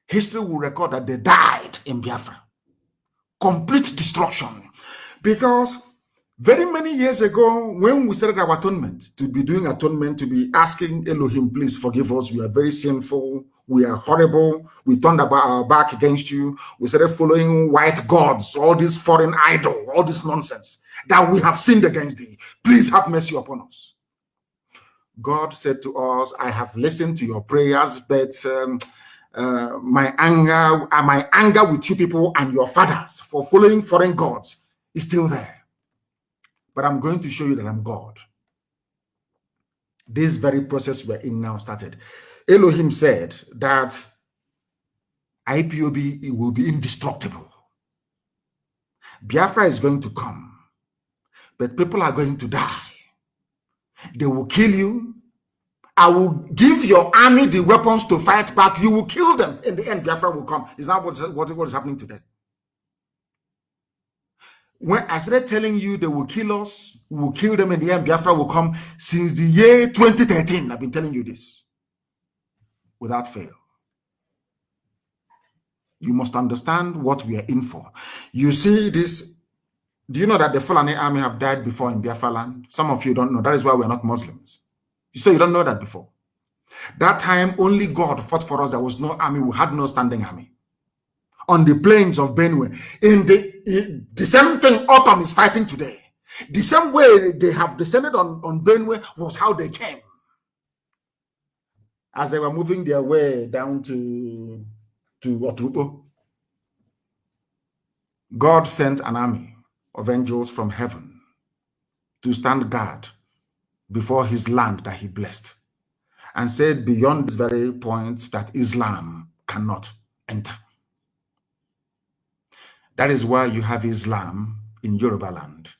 History will record that they died in Biafra. Complete destruction. Because very many years ago, when we started our atonement, to be doing atonement, to be asking Elohim, please forgive us, we are very sinful, we are horrible, we turned our back against you, we started following white gods, all this foreign idol, all this nonsense, that we have sinned against thee. Please have mercy upon us. God said to us, I have listened to your prayers, but my anger with you people and your fathers for following foreign gods is still there. But I'm going to show you that I'm God. This very process we're in now started. Elohim said that IPOB will be indestructible. Biafra is going to come, but people are going to die. They will kill you. I will give your army the weapons to fight back. You will kill them. In the end, Biafra will come. Is that what is happening today? When I started telling you they will kill us, we will kill them in the end, Biafra will come. Since the year 2013, I've been telling you this without fail. You must understand what we are in for. You see this. Do you know that the Fulani army have died before in Biafra land? Some of you don't know. That is why we are not Muslims. You say you don't know that before. That time, only God fought for us. There was no army. We had no standing army. On the plains of Benue. In the same thing Autumn is fighting today. The same way they have descended on Benue was how they came. As they were moving their way down to Otupo, God sent an army of angels from heaven to stand guard before his land that he blessed, and said beyond this very point that Islam cannot enter. That is why you have Islam in Yoruba land.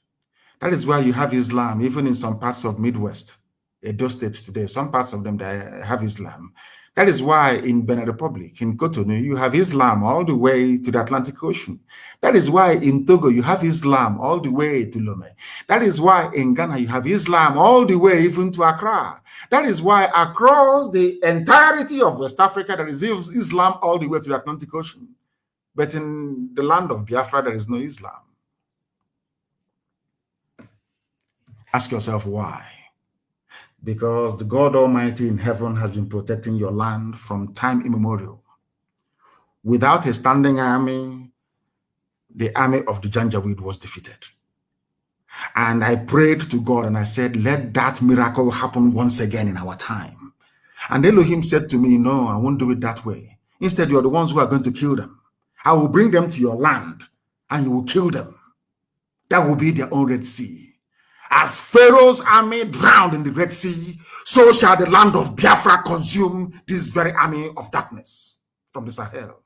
That is why you have Islam even in some parts of Midwest, Edo State today. Some parts of them that have Islam. That is why in Benin Republic, in Cotonou, you have Islam all the way to the Atlantic Ocean. That is why in Togo, you have Islam all the way to Lomé. That is why in Ghana, you have Islam all the way even to Accra. That is why across the entirety of West Africa, there is Islam all the way to the Atlantic Ocean. But in the land of Biafra, there is no Islam. Ask yourself why. Because the God Almighty in heaven has been protecting your land from time immemorial. Without a standing army, the army of the Janjaweed was defeated. And I prayed to God and I said, let that miracle happen once again in our time. And Elohim said to me, no, I won't do it that way. Instead, you're the ones who are going to kill them. I will bring them to your land and you will kill them. That will be their own Red Sea. As Pharaoh's army drowned in the Red Sea, so shall the land of Biafra consume this very army of darkness from the Sahel.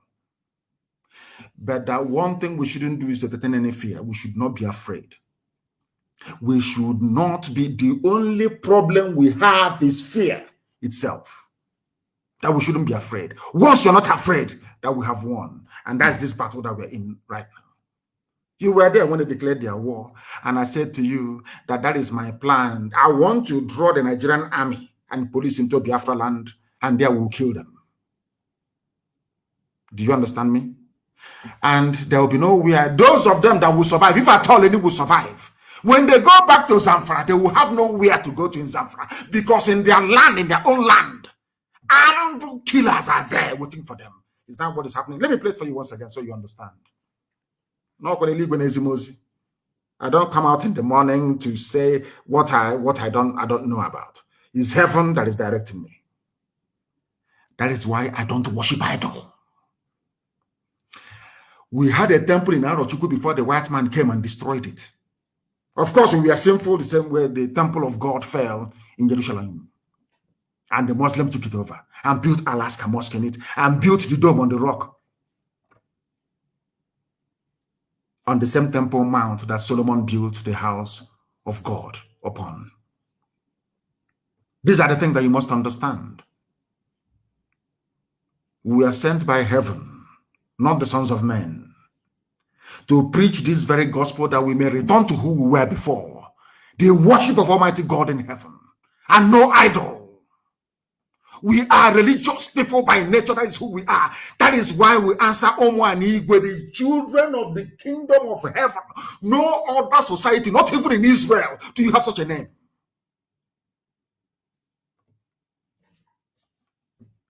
But that one thing we shouldn't do is to entertain any fear. We should not be afraid. We should not be. The only problem we have is fear itself. That we shouldn't be afraid. Once you're not afraid, that we have won. And that's this battle that we're in right now. You were there when they declared their war. And I said to you that that is my plan. I want to draw the Nigerian army and police into Biafra land, and there will kill them. Do you understand me? And there will be nowhere. Those of them that will survive, if at all any will survive, when they go back to Zamfara, they will have nowhere to go to in Zamfara, because in their land, in their own land, armed killers are there waiting for them. Is that what is happening? Let me play it for you once again so you understand. I don't come out in the morning to say what I don't know about. It's heaven that is directing me. That is why I don't worship idol. We had a temple in Arochukwu before the white man came and destroyed it. Of course, we are sinful the same way the temple of God fell in Jerusalem. And the Muslim took it over and built Alaska Mosque in it and built the dome on the rock. On the same temple mount that Solomon built the house of God upon. These are the things that you must understand. We are sent by heaven, not the sons of men, to preach this very gospel that we may return to who we were before, the worship of Almighty God in heaven, and no idol. We are religious people by nature. That is who we are. That is why we answer Omo and Igwe, the children of the kingdom of heaven. No other society, not even in Israel, do you have such a name.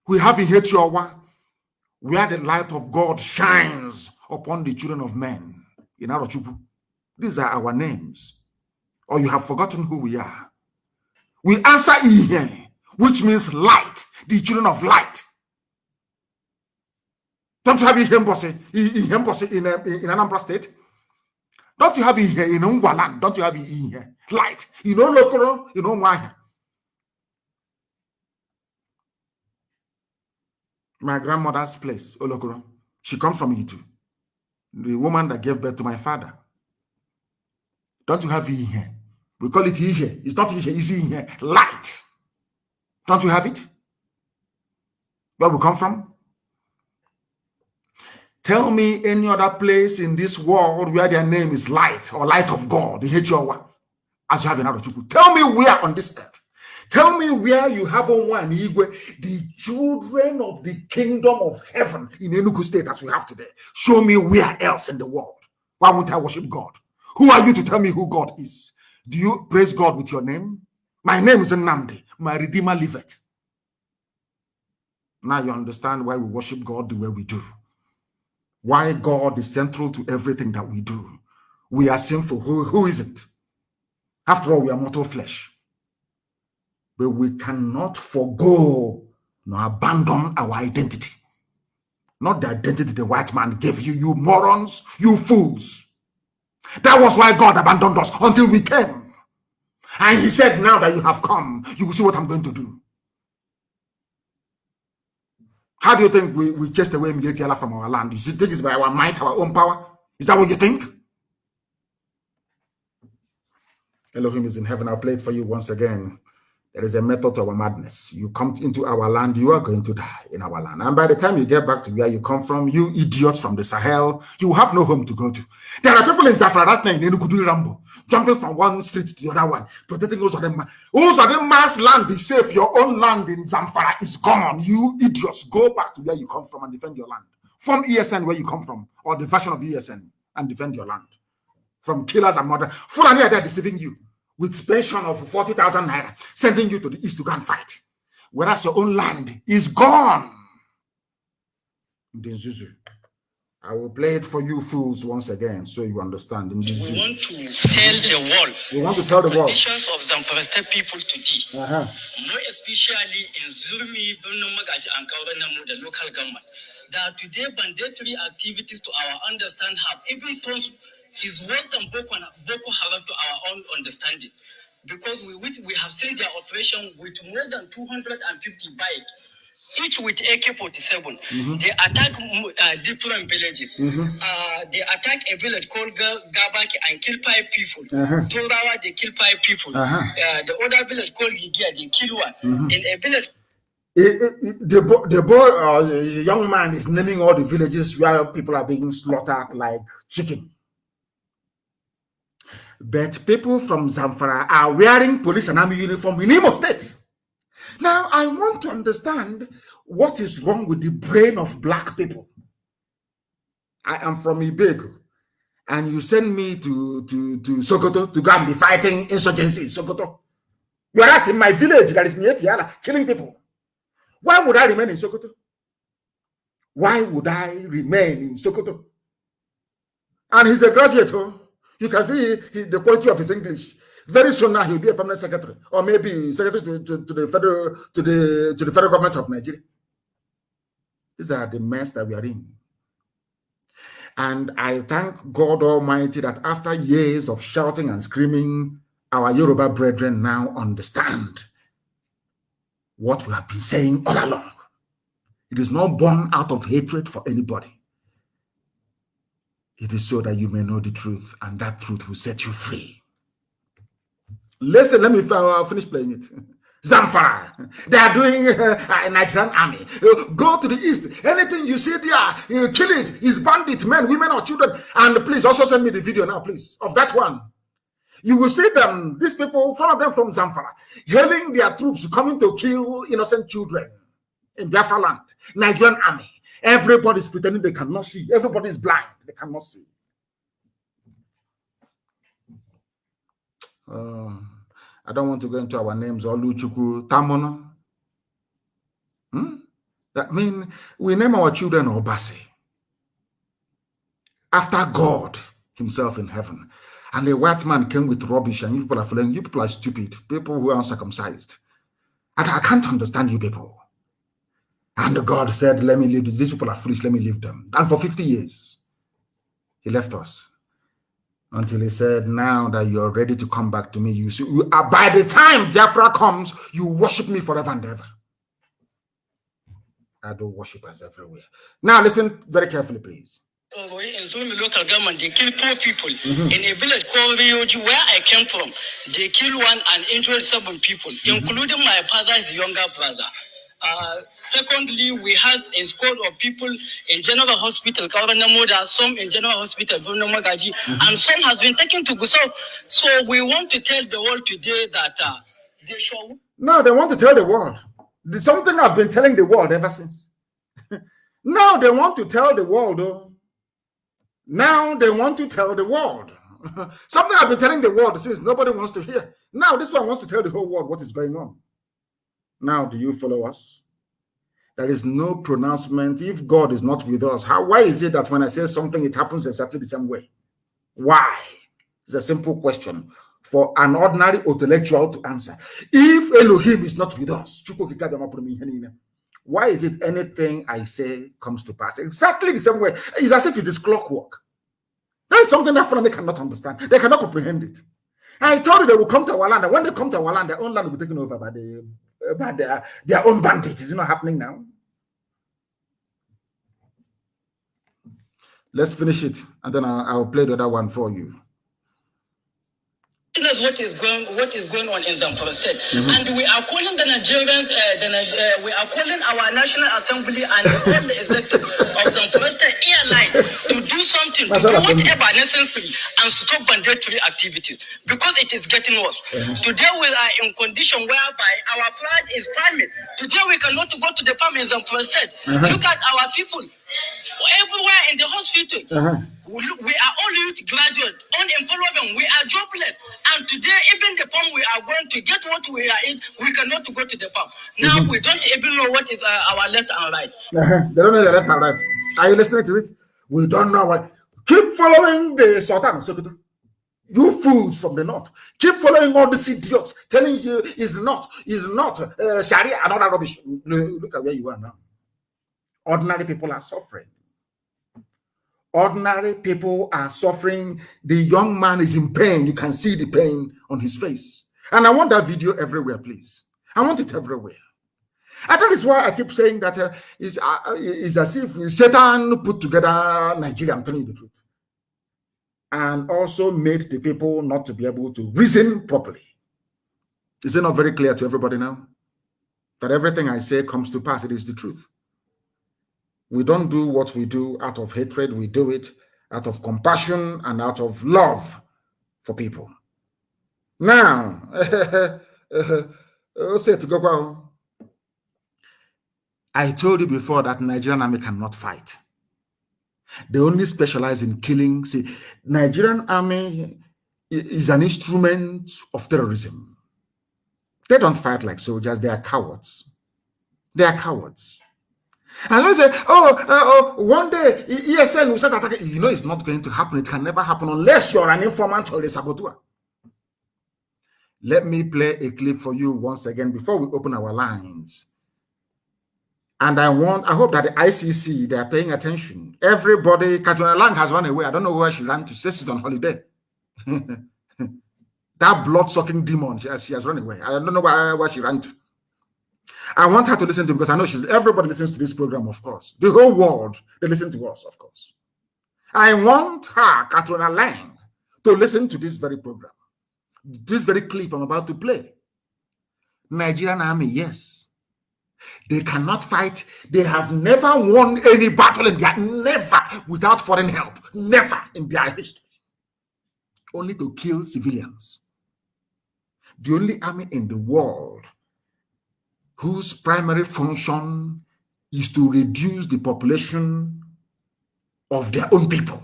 We have in Hetiowa, where the light of God shines upon the children of men. In Arochukwu, these are our names. Or you have forgotten who we are. We answer Ihe, which means light, the children of light. Don't you have Ihembosi in Anambra State? Don't you have Ihe in Ungwaland? Don't you have Ihe? Light. You know Lokoro, you know Mwaha. My grandmother's place, Olokoro, she comes from Itu. The woman that gave birth to my father. Don't you have Ihe? We call it Ihe. It's not Ihe, it's Ihe. Light. Don't you have it? Where we come from? Tell me any other place in this world where their name is light or light of God, the Hechowa, as you have in Arochukwu. Tell me where on this earth. Tell me where you have Onwa and Igwe, the children of the kingdom of heaven in Enugu State as we have today. Show me where else in the world. Why won't I worship God? Who are you to tell me who God is? Do you praise God with your name? My name is Nnamdi. My Redeemer liveth. Now you understand why we worship God the way we do. Why God is central to everything that we do. We are sinful. Who isn't? After all, we are mortal flesh. But we cannot forego nor abandon our identity. Not the identity the white man gave you, you morons, you fools. That was why God abandoned us until we came. And he said, now that you have come, you will see what I'm going to do. How do you think we chased away Mietiala from our land? You think it's by our might, our own power? Is that what you think? Elohim is in heaven. I'll play it for you once again. There is a method to our madness. You come into our land, you are going to die in our land. And by the time you get back to where you come from, you idiots from the Sahel, you have no home to go to. There are people in Zafra in Enugu Rambo, jumping from one street to the other one, protecting those of them. Those of them man's land, be safe. Your own land in Zamfara is gone. You idiots, go back to where you come from and defend your land. From ESN, where you come from, or the version of ESN, and defend your land. From killers and murder. Fulani are there deceiving you with pension of 40,000 naira, sending you to the east to go and fight. Whereas your own land is gone. I will play it for you fools once again so you understand. We want to tell the world. We want to tell the world. Conditions of Zamfara State people today. More especially in Zurmi, Bunumagaji, and Kauranamu, the local government. That today mandatory activities to our understand have even turned is worse than Boko Haram to our own understanding. Because we have seen their operation with more than 250 bikes. Each with AK-47, they attack different villages. They attack a village called Gabaki and kill 5 people. Torawa, they kill 5 people. The other village called Gigia, they kill one. In a village... The young man is naming all the villages where people are being slaughtered like chicken. But people from Zamfara are wearing police and army uniform in Imo State. Now, I want to understand what is wrong with the brain of black people. I am from Ibegu, and you send me to Sokoto to go and be fighting insurgency in Sokoto. Whereas in my village, there is Mietiala killing people. Why would I remain in Sokoto? Why would I remain in Sokoto? And he's a graduate, huh? You can see the quality of his English. Very soon now he'll be a permanent secretary, or maybe secretary to the federal government of Nigeria. These are the mess that we are in. And I thank God Almighty that after years of shouting and screaming, our Yoruba brethren now understand what we have been saying all along. It is not born out of hatred for anybody. It is so that you may know the truth, and that truth will set you free. Listen, let me finish playing it. Zamfara, they are doing Nigerian army. Go to the east. Anything you see there, kill it. It's bandit, men, women, or children. And please also send me the video now, please, of that one. You will see them, these people, some of them from Zamfara, hailing their troops coming to kill innocent children. in Biafra land, Nigerian army. Everybody's pretending they cannot see. Everybody is blind. They cannot see. I don't want to go into our names. Oluchukwu, Tamono. That mean we name our children Obasi after God himself in heaven. And the white man came with rubbish, and you people are following. You people are stupid. People who are uncircumcised. And I can't understand you people. And God said, let me leave these people are foolish, let me leave them. And for 50 years, he left us. Until he said, now that you're ready to come back to me, by the time Biafra comes, you worship me forever and ever. I do worshipers everywhere. Now listen very carefully, please. In Zumi local government, they kill poor people. In a village called Rioji, where I came from, they killed 1 and injured 7 people, including my father's younger brother. Secondly, we have a squad of people in General Hospital, Kauranamoda, some in General Hospital, Bunamagaji, and some has been taken to Gusau. So we want to tell the world today that they show. No, they want to tell the world. It's something I've been telling the world ever since. Now they want to tell the world. Now they want to tell the world. Something I've been telling the world since nobody wants to hear. Now this one wants to tell the whole world what is going on. Now, do you follow us? There is no pronouncement. If God is not with us, why is it that when I say something, it happens exactly the same way? Why? It's a simple question for an ordinary intellectual to answer. If Elohim is not with us, why is it anything I say comes to pass? Exactly the same way. It's as if it is clockwork. That is something that family cannot understand. They cannot comprehend it. I told you they will come to our land, and when they come to our land, their own land will be taken over by their own bandits. Is it not happening now? Let's finish it, and then I'll play the other one for you. What is going on in Zamfara State, and we are calling the Nigerians, we are calling our National Assembly and all the executive of Zamfara State airline to do something, to do whatever necessary, and stop banditry activities, because it is getting worse. Today we are in condition whereby our pride is priming. Today we cannot go to the farm in Zamfara State. Look at our people everywhere in the hospital. We are all youth graduate, unemployment, we are jobless. And today, even the farm we are going to get what we are in, we cannot go to the farm. Now we don't even know what is our left and right. They don't know the left and right. Are you listening to it? We don't know what. Keep following the Sultan. You fools from the north. Keep following all these idiots telling you is not Sharia and all that rubbish. Look at where you are now. Ordinary people are suffering. Ordinary people are suffering. The young man is in pain. You can see the pain on his face. And I want that video everywhere, please. I want it everywhere. And that is why I keep saying that it's as if Satan put together Nigeria, I'm telling you the truth. And also made the people not to be able to reason properly. Is it not very clear to everybody now? That everything I say comes to pass. It is the truth. We don't do what we do out of hatred. We do it out of compassion and out of love for people. Now, I told you before that Nigerian army cannot fight. They only specialize in killing. See, Nigerian army is an instrument of terrorism. They don't fight like soldiers. They are cowards. They are cowards. And they say, one day ESN will start attacking. You know it's not going to happen. It can never happen unless you're an informant or a saboteur. Let me play a clip for you once again before we open our lines. And I hope that the ICC, they are paying attention. Everybody, Katrina Lang has run away. I don't know where she ran to. She says she's on holiday. That blood-sucking demon, she has run away. I don't know where she ran to. I want her to listen to, because I know everybody listens to this program, of course. The whole world, they listen to us, of course. I want her, Katrina Lang, to listen to this very program. This very clip I'm about to play. Nigerian army, yes. They cannot fight. They have never won any battle in their, never, without foreign help. Never in their history. Only to kill civilians. The only army in the world whose primary function is to reduce the population of their own people.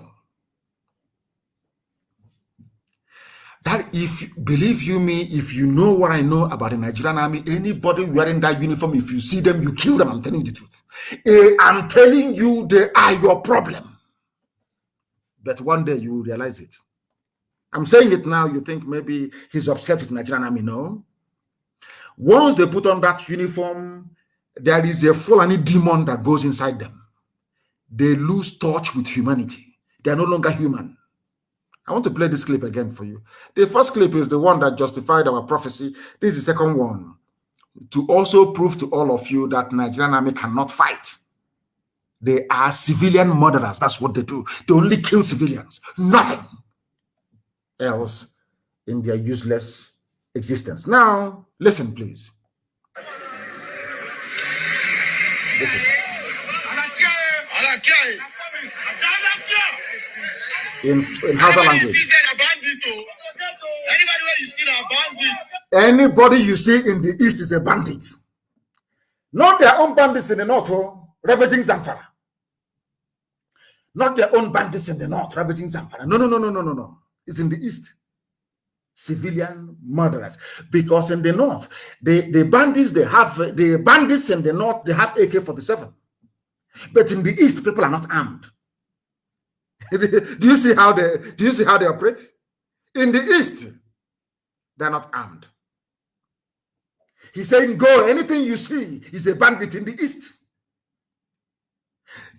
That, if believe you me, if you know what I know about the Nigerian army, anybody wearing that uniform, if you see them, you kill them. I'm telling you the truth. I'm telling you, they are your problem. But one day you will realize it. I'm saying it now, you think maybe he's upset with Nigerian army. No. Once they put on that uniform, there is a Fulani demon that goes inside them. They lose touch with humanity. They are no longer human. I want to play this clip again for you. The first clip is the one that justified our prophecy. This is the second one, to also prove to all of you that Nigerian army cannot fight. They are civilian murderers. That's what they do. They only kill civilians. Nothing else in their useless existence. Now, listen, please. Listen. In Hausa language. Anybody you see in the east is a bandit. Not their own bandits in the north, ravaging Zamfara. Not their own bandits in the north, ravaging Zamfara. No. It's in the east. Civilian murderers. Because in the north, the bandits in the north, they have AK-47. But in the east, people are not armed. Do you see how they operate? In the east, they're not armed. He's saying, go, anything you see is a bandit in the east.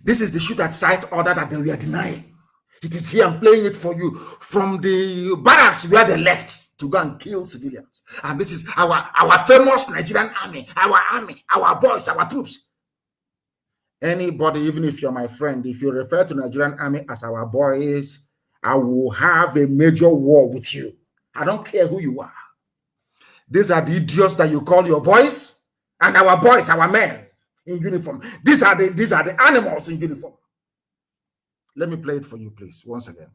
This is the shoot at sight order that they were denying. It is here, I'm playing it for you, from the barracks where they left to go and kill civilians. And this is our famous Nigerian army, our boys, our troops. Anybody, even if you're my friend, if you refer to Nigerian army as our boys, I will have a major war with you. I don't care who you are. These are the idiots that you call your boys, and our boys, our men in uniform. These are the animals in uniform. Let me play it for you, please, once again.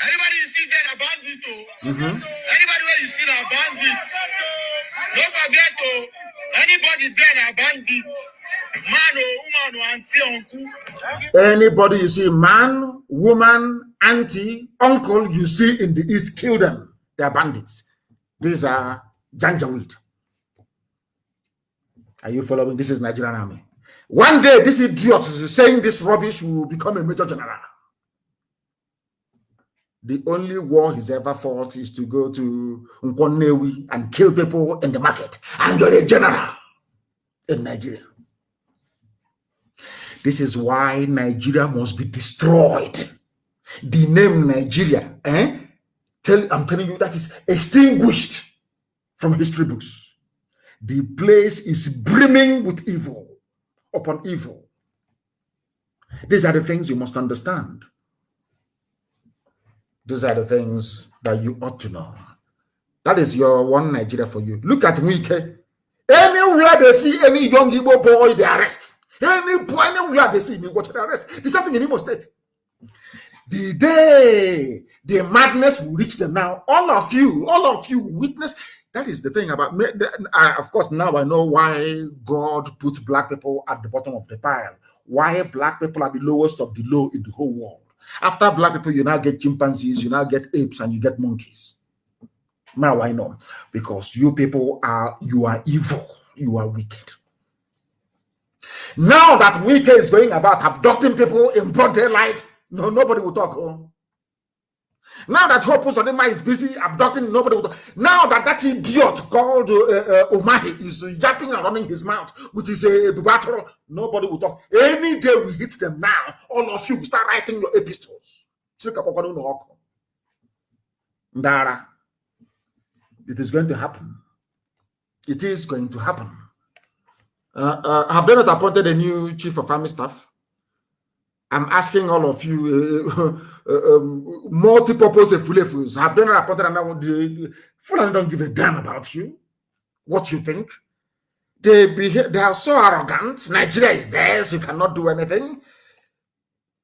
Anybody you see there, a bandit. Anybody where you see a bandit. Don't forget, anybody there, a bandit. Man or woman or auntie, uncle. Anybody you see, man, woman, auntie, uncle, you see in the east, kill them. They are bandits. These are Janjaweed. Are you following? This is Nigerian army. One day, this idiot is saying this rubbish will become a major general. The only war he's ever fought is to go to Nkwonewi and kill people in the market. And you're a general in Nigeria. This is why Nigeria must be destroyed. The name Nigeria, I'm telling you, that is extinguished from history books. The place is brimming with evil upon evil. These are the things you must understand. These are the things that you ought to know. That is your one Nigeria for you. Look at Wike. Anywhere they see any young Igbo boy, they arrest. Anywhere they see me, watch the arrest. There's something in Imo State. The day the madness will reach them now, all of you witness. That is the thing about me. Of course, now I know why God put black people at the bottom of the pile. Why black people are the lowest of the low in the whole world. After black people, you now get chimpanzees, you now get apes, and you get monkeys. Now I know. Because you people are evil. You are wicked. Now that Wike is going about abducting people in broad daylight, nobody will talk. Now that Hope Uzodinma is busy abducting, nobody will talk. Now that idiot called Umahi is yapping and running his mouth with his bubatoro, nobody will talk. Any day we hit them now, all of you will start writing your epistles. Ndara. It is going to happen. It is going to happen. Have they not appointed a new chief of army staff? I'm asking all of you, multi-purpose Fulefus, have they not appointed another one? Fulani don't give a damn about you, what you think. They are so arrogant. Nigeria is theirs, you cannot do anything.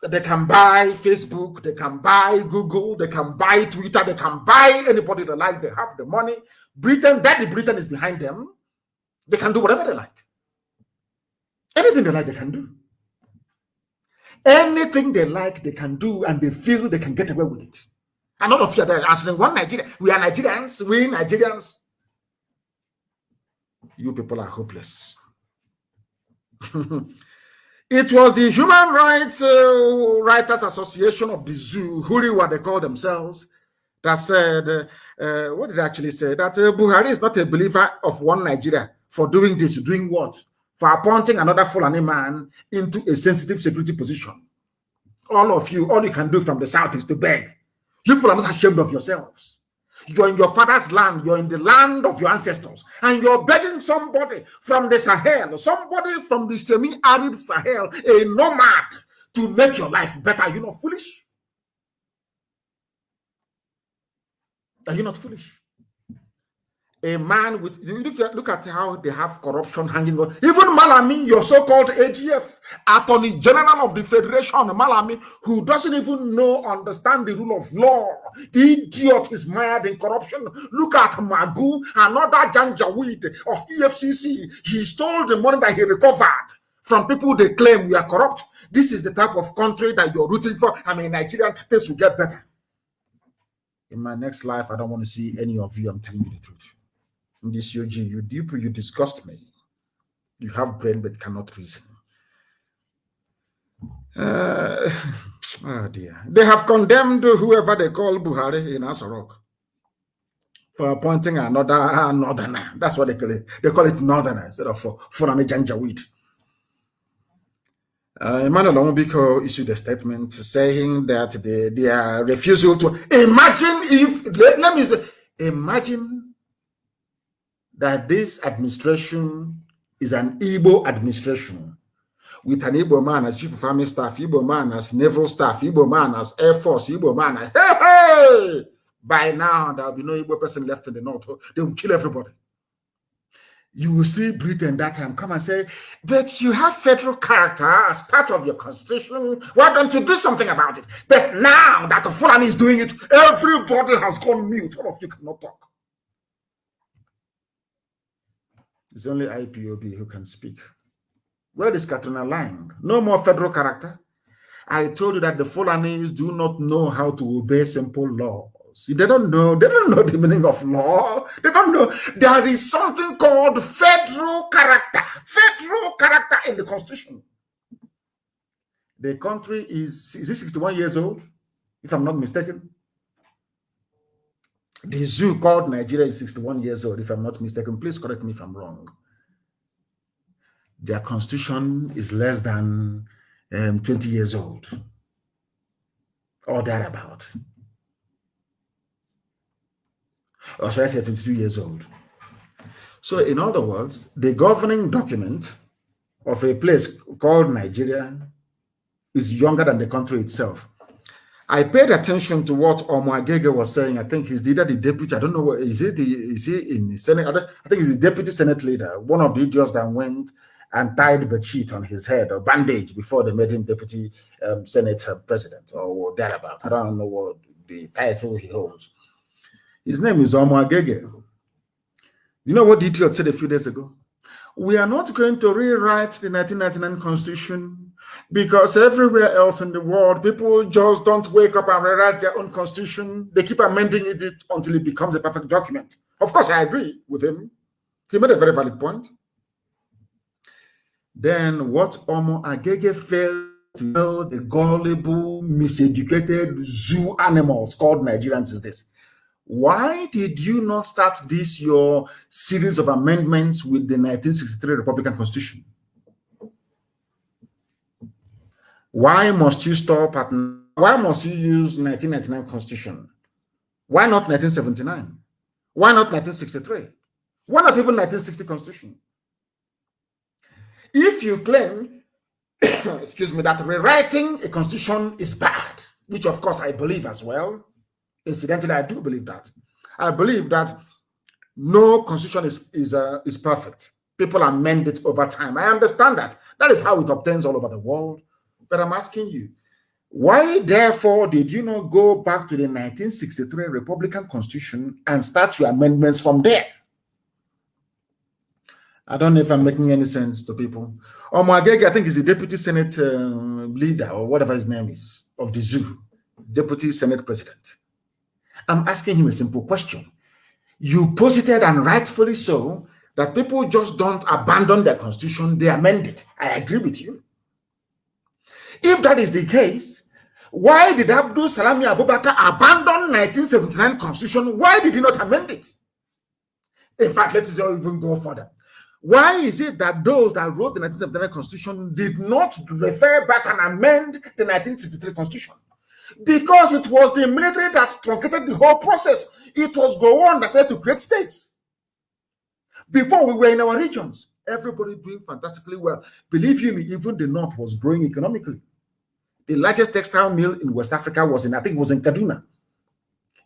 They can buy Facebook, they can buy Google, they can buy Twitter, they can buy anybody they like, they have the money. Daddy Britain is behind them. They can do whatever they like. Anything they like, they can do. Anything they like, they can do, and they feel they can get away with it. And all of you are answering, one Nigeria, we are Nigerians, we Nigerians. You people are hopeless. It was the Human Rights Writers Association of the Zoo, Huriwa they call themselves, that said, what did they actually say? That Buhari is not a believer of one Nigeria for doing this. Doing what? For appointing another Fulani man into a sensitive security position. All of you, all you can do from the south is to beg. You people are not ashamed of yourselves. You're in your father's land. You're in the land of your ancestors. And you're begging somebody from the Sahel, somebody from the semi-arid Sahel, a nomad, to make your life better. You're not foolish? Are you not foolish? A man with, look at how they have corruption hanging on. Even Malami, your so-called AGF, Attorney General of the Federation, Malami, who doesn't even understand the rule of law. The idiot is mired in corruption. Look at Magu, another Janjaweed of EFCC. He stole the money that he recovered from people they claim we are corrupt. This is the type of country that you're rooting for. I mean, Nigerian, things will get better. In my next life, I don't want to see any of you. I'm telling you the truth. In this UG, you disgust me. You have brain but cannot reason. Oh dear. They have condemned whoever they call Buhari in Asarok for appointing another northerner. That's what they call it. They call it northerner instead of Fulani Janjaweed. Emmanuel Omobiko issued a statement saying that their refusal to imagine if, let me say, imagine that this administration is an Igbo administration with an Igbo man as chief of army staff, Igbo man as naval staff, Igbo man as air force, Igbo man as, hey! By now, there will be no Igbo person left in the north. They will kill everybody. You will see Britain that time come and say, but you have federal character as part of your constitution. Why don't you do something about it? But now that the Fulani is doing it, everybody has gone mute. All of you cannot talk. It's only IPOB who can speak. Where is Katrina lying? No more federal character. I told you that the Fulanis do not know how to obey simple laws. They don't know the meaning of law. They don't know. There is something called federal character. Federal character in the Constitution. The country is it 61 years old, if I'm not mistaken? The zoo called Nigeria is 61 years old, if I'm not mistaken. Please correct me if I'm wrong. Their constitution is less than 20 years old, or thereabout. Or should I say 22 years old? So in other words, the governing document of a place called Nigeria is younger than the country itself. I paid attention to what Omoagege was saying. I think he's either the deputy, I don't know what, is he in the Senate? I think he's the deputy Senate leader, one of the idiots that went and tied the sheet on his head or bandage before they made him deputy Senate president or thereabout. I don't know what the title he holds. His name is Omoagege. You know what the idiot said a few days ago? We are not going to rewrite the 1999 Constitution because everywhere else in the world, people just don't wake up and rewrite their own Constitution. They keep amending it until it becomes a perfect document. Of course, I agree with him. He made a very valid point. Then what Omoagege failed to tell the gullible, miseducated zoo animals called Nigerians is this. Why did you not start this, your series of amendments with the 1963 Republican Constitution? Why must you stop at, why must you use 1999 Constitution? Why not 1979? Why not 1963? Why not even 1960 Constitution? If you claim, excuse me, that rewriting a constitution is bad, which of course I believe as well. Incidentally, I do believe that. I believe that no constitution is perfect. People amend it over time. I understand that. That is how it obtains all over the world. But I'm asking you, why therefore did you not go back to the 1963 Republican Constitution and start your amendments from there? I don't know if I'm making any sense to people. Omagege, I think, is the deputy Senate leader or whatever his name is of the zoo, deputy Senate president. I'm asking him a simple question. You posited, and rightfully so, that people just don't abandon their constitution, they amend it. I agree with you. If that is the case, why did Abdul Salami Abubakar abandon 1979 constitution? Why did he not amend it? In fact, let us even go further. Why is it that those that wrote the 1979 constitution did not refer back and amend the 1963 constitution? Because it was the military that truncated the whole process. It was Gowon that said to create states. Before we were in our regions, everybody doing fantastically well. Believe you me, even the North was growing economically. The largest textile mill in West Africa was I think it was in Kaduna.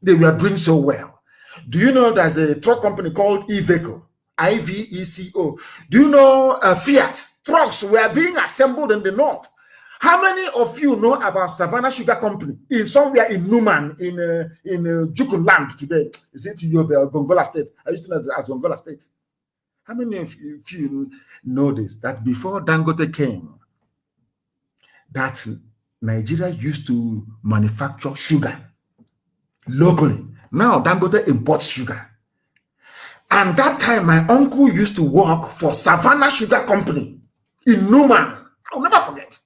They were doing so well. Do you know there's a truck company called Iveco, IVECO? Do you know Fiat? Trucks were being assembled in the North. How many of you know about Savannah Sugar Company in somewhere in Numan, in Jukun land today? Is it Yobe or Gongola State? I used to know it as Gongola State. How many of you know this? That before Dangote came, that Nigeria used to manufacture sugar locally. Now Dangote imports sugar. And that time, my uncle used to work for Savannah Sugar Company in Numan. I'll never forget.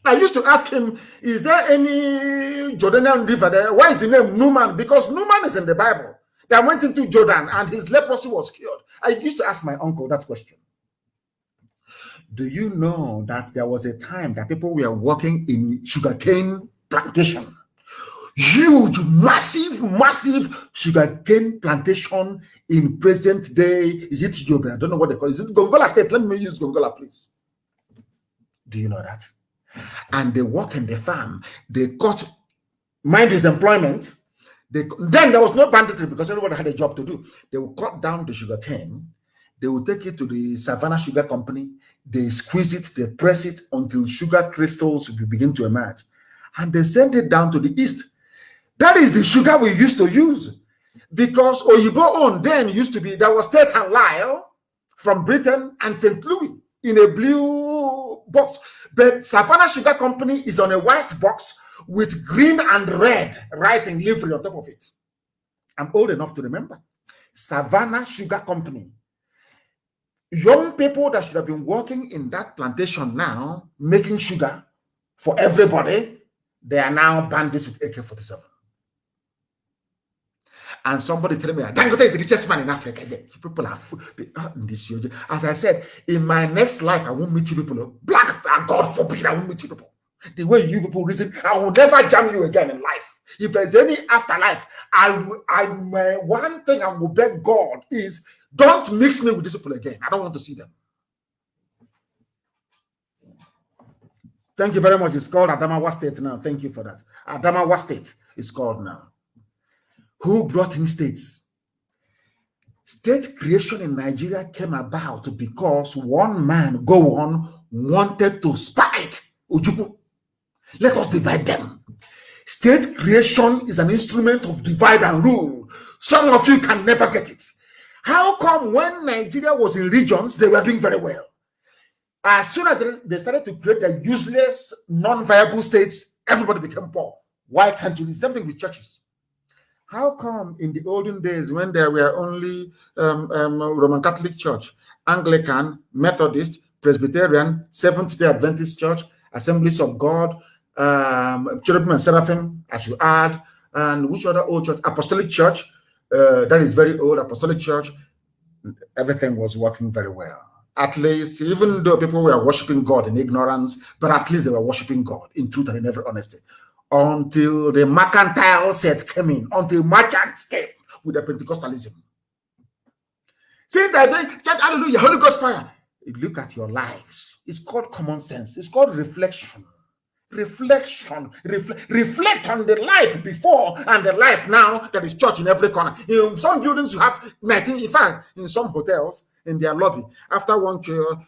I used to ask him, is there any Jordanian river there? Why is the name Numan? Because Numan is in the Bible. That went into Jordan and his leprosy was cured. I used to ask my uncle that question. Do you know that there was a time that people were working in sugarcane plantation? Huge, massive sugarcane plantation in present day. Is it Yobe? I don't know what they call it. Is it Gongola State? Let me use Gongola, please. Do you know that? And they work in the farm. They got, mind his employment. Then there was no banditry because everybody had a job to do. They will cut down the sugarcane. They will take it to the Savannah Sugar Company. They squeeze it, they press it until sugar crystals will begin to emerge. And they send it down to the east. That is the sugar we used to use. Because Oyibo on then used to be, there was Tate and Lyle from Britain and St. Louis in a blue box. But Savannah Sugar Company is on a white box with green and red writing livery on top of it. I'm old enough to remember. Savannah Sugar Company. Young people that should have been working in that plantation now, making sugar for everybody, they are now bandits with AK-47. And somebody telling me, Dangote is the richest man in Africa. I said, people are this. As I said, in my next life, I won't meet you people. Black, God forbid, I won't meet you people. The way you people reason, I will never jam you again in life. If there's any afterlife, one thing I will beg God is, don't mix me with these people again. I don't want to see them. Thank you very much. It's called Adamawa State now. Thank you for that. Adamawa State is called now. Who brought in states? State creation in Nigeria came about because one man, Gowon, wanted to spite Ojukwu. Let us divide them. State creation is an instrument of divide and rule. Some of you can never get it. How come when Nigeria was in regions, they were doing very well? As soon as they started to create the useless, non-viable states, everybody became poor. Why can't you do the same thing with churches? How come in the olden days when there were only Roman Catholic Church, Anglican, Methodist, Presbyterian, Seventh-day Adventist Church, Assemblies of God, Cherubim and Seraphim, as you add, and which other old church? Apostolic Church, that is very old, Apostolic Church, everything was working very well. At least, even though people were worshiping God in ignorance, but at least they were worshiping God in truth and in every honesty. Until the mercantile set came in, until merchants came with the Pentecostalism. Since that day, church, hallelujah, Holy Ghost fire. Look at your lives. It's called common sense. It's called reflection. Reflect on the life before and the life now that is church in every corner. In some buildings, you have 19, in fact, in some hotels, in their lobby, after one church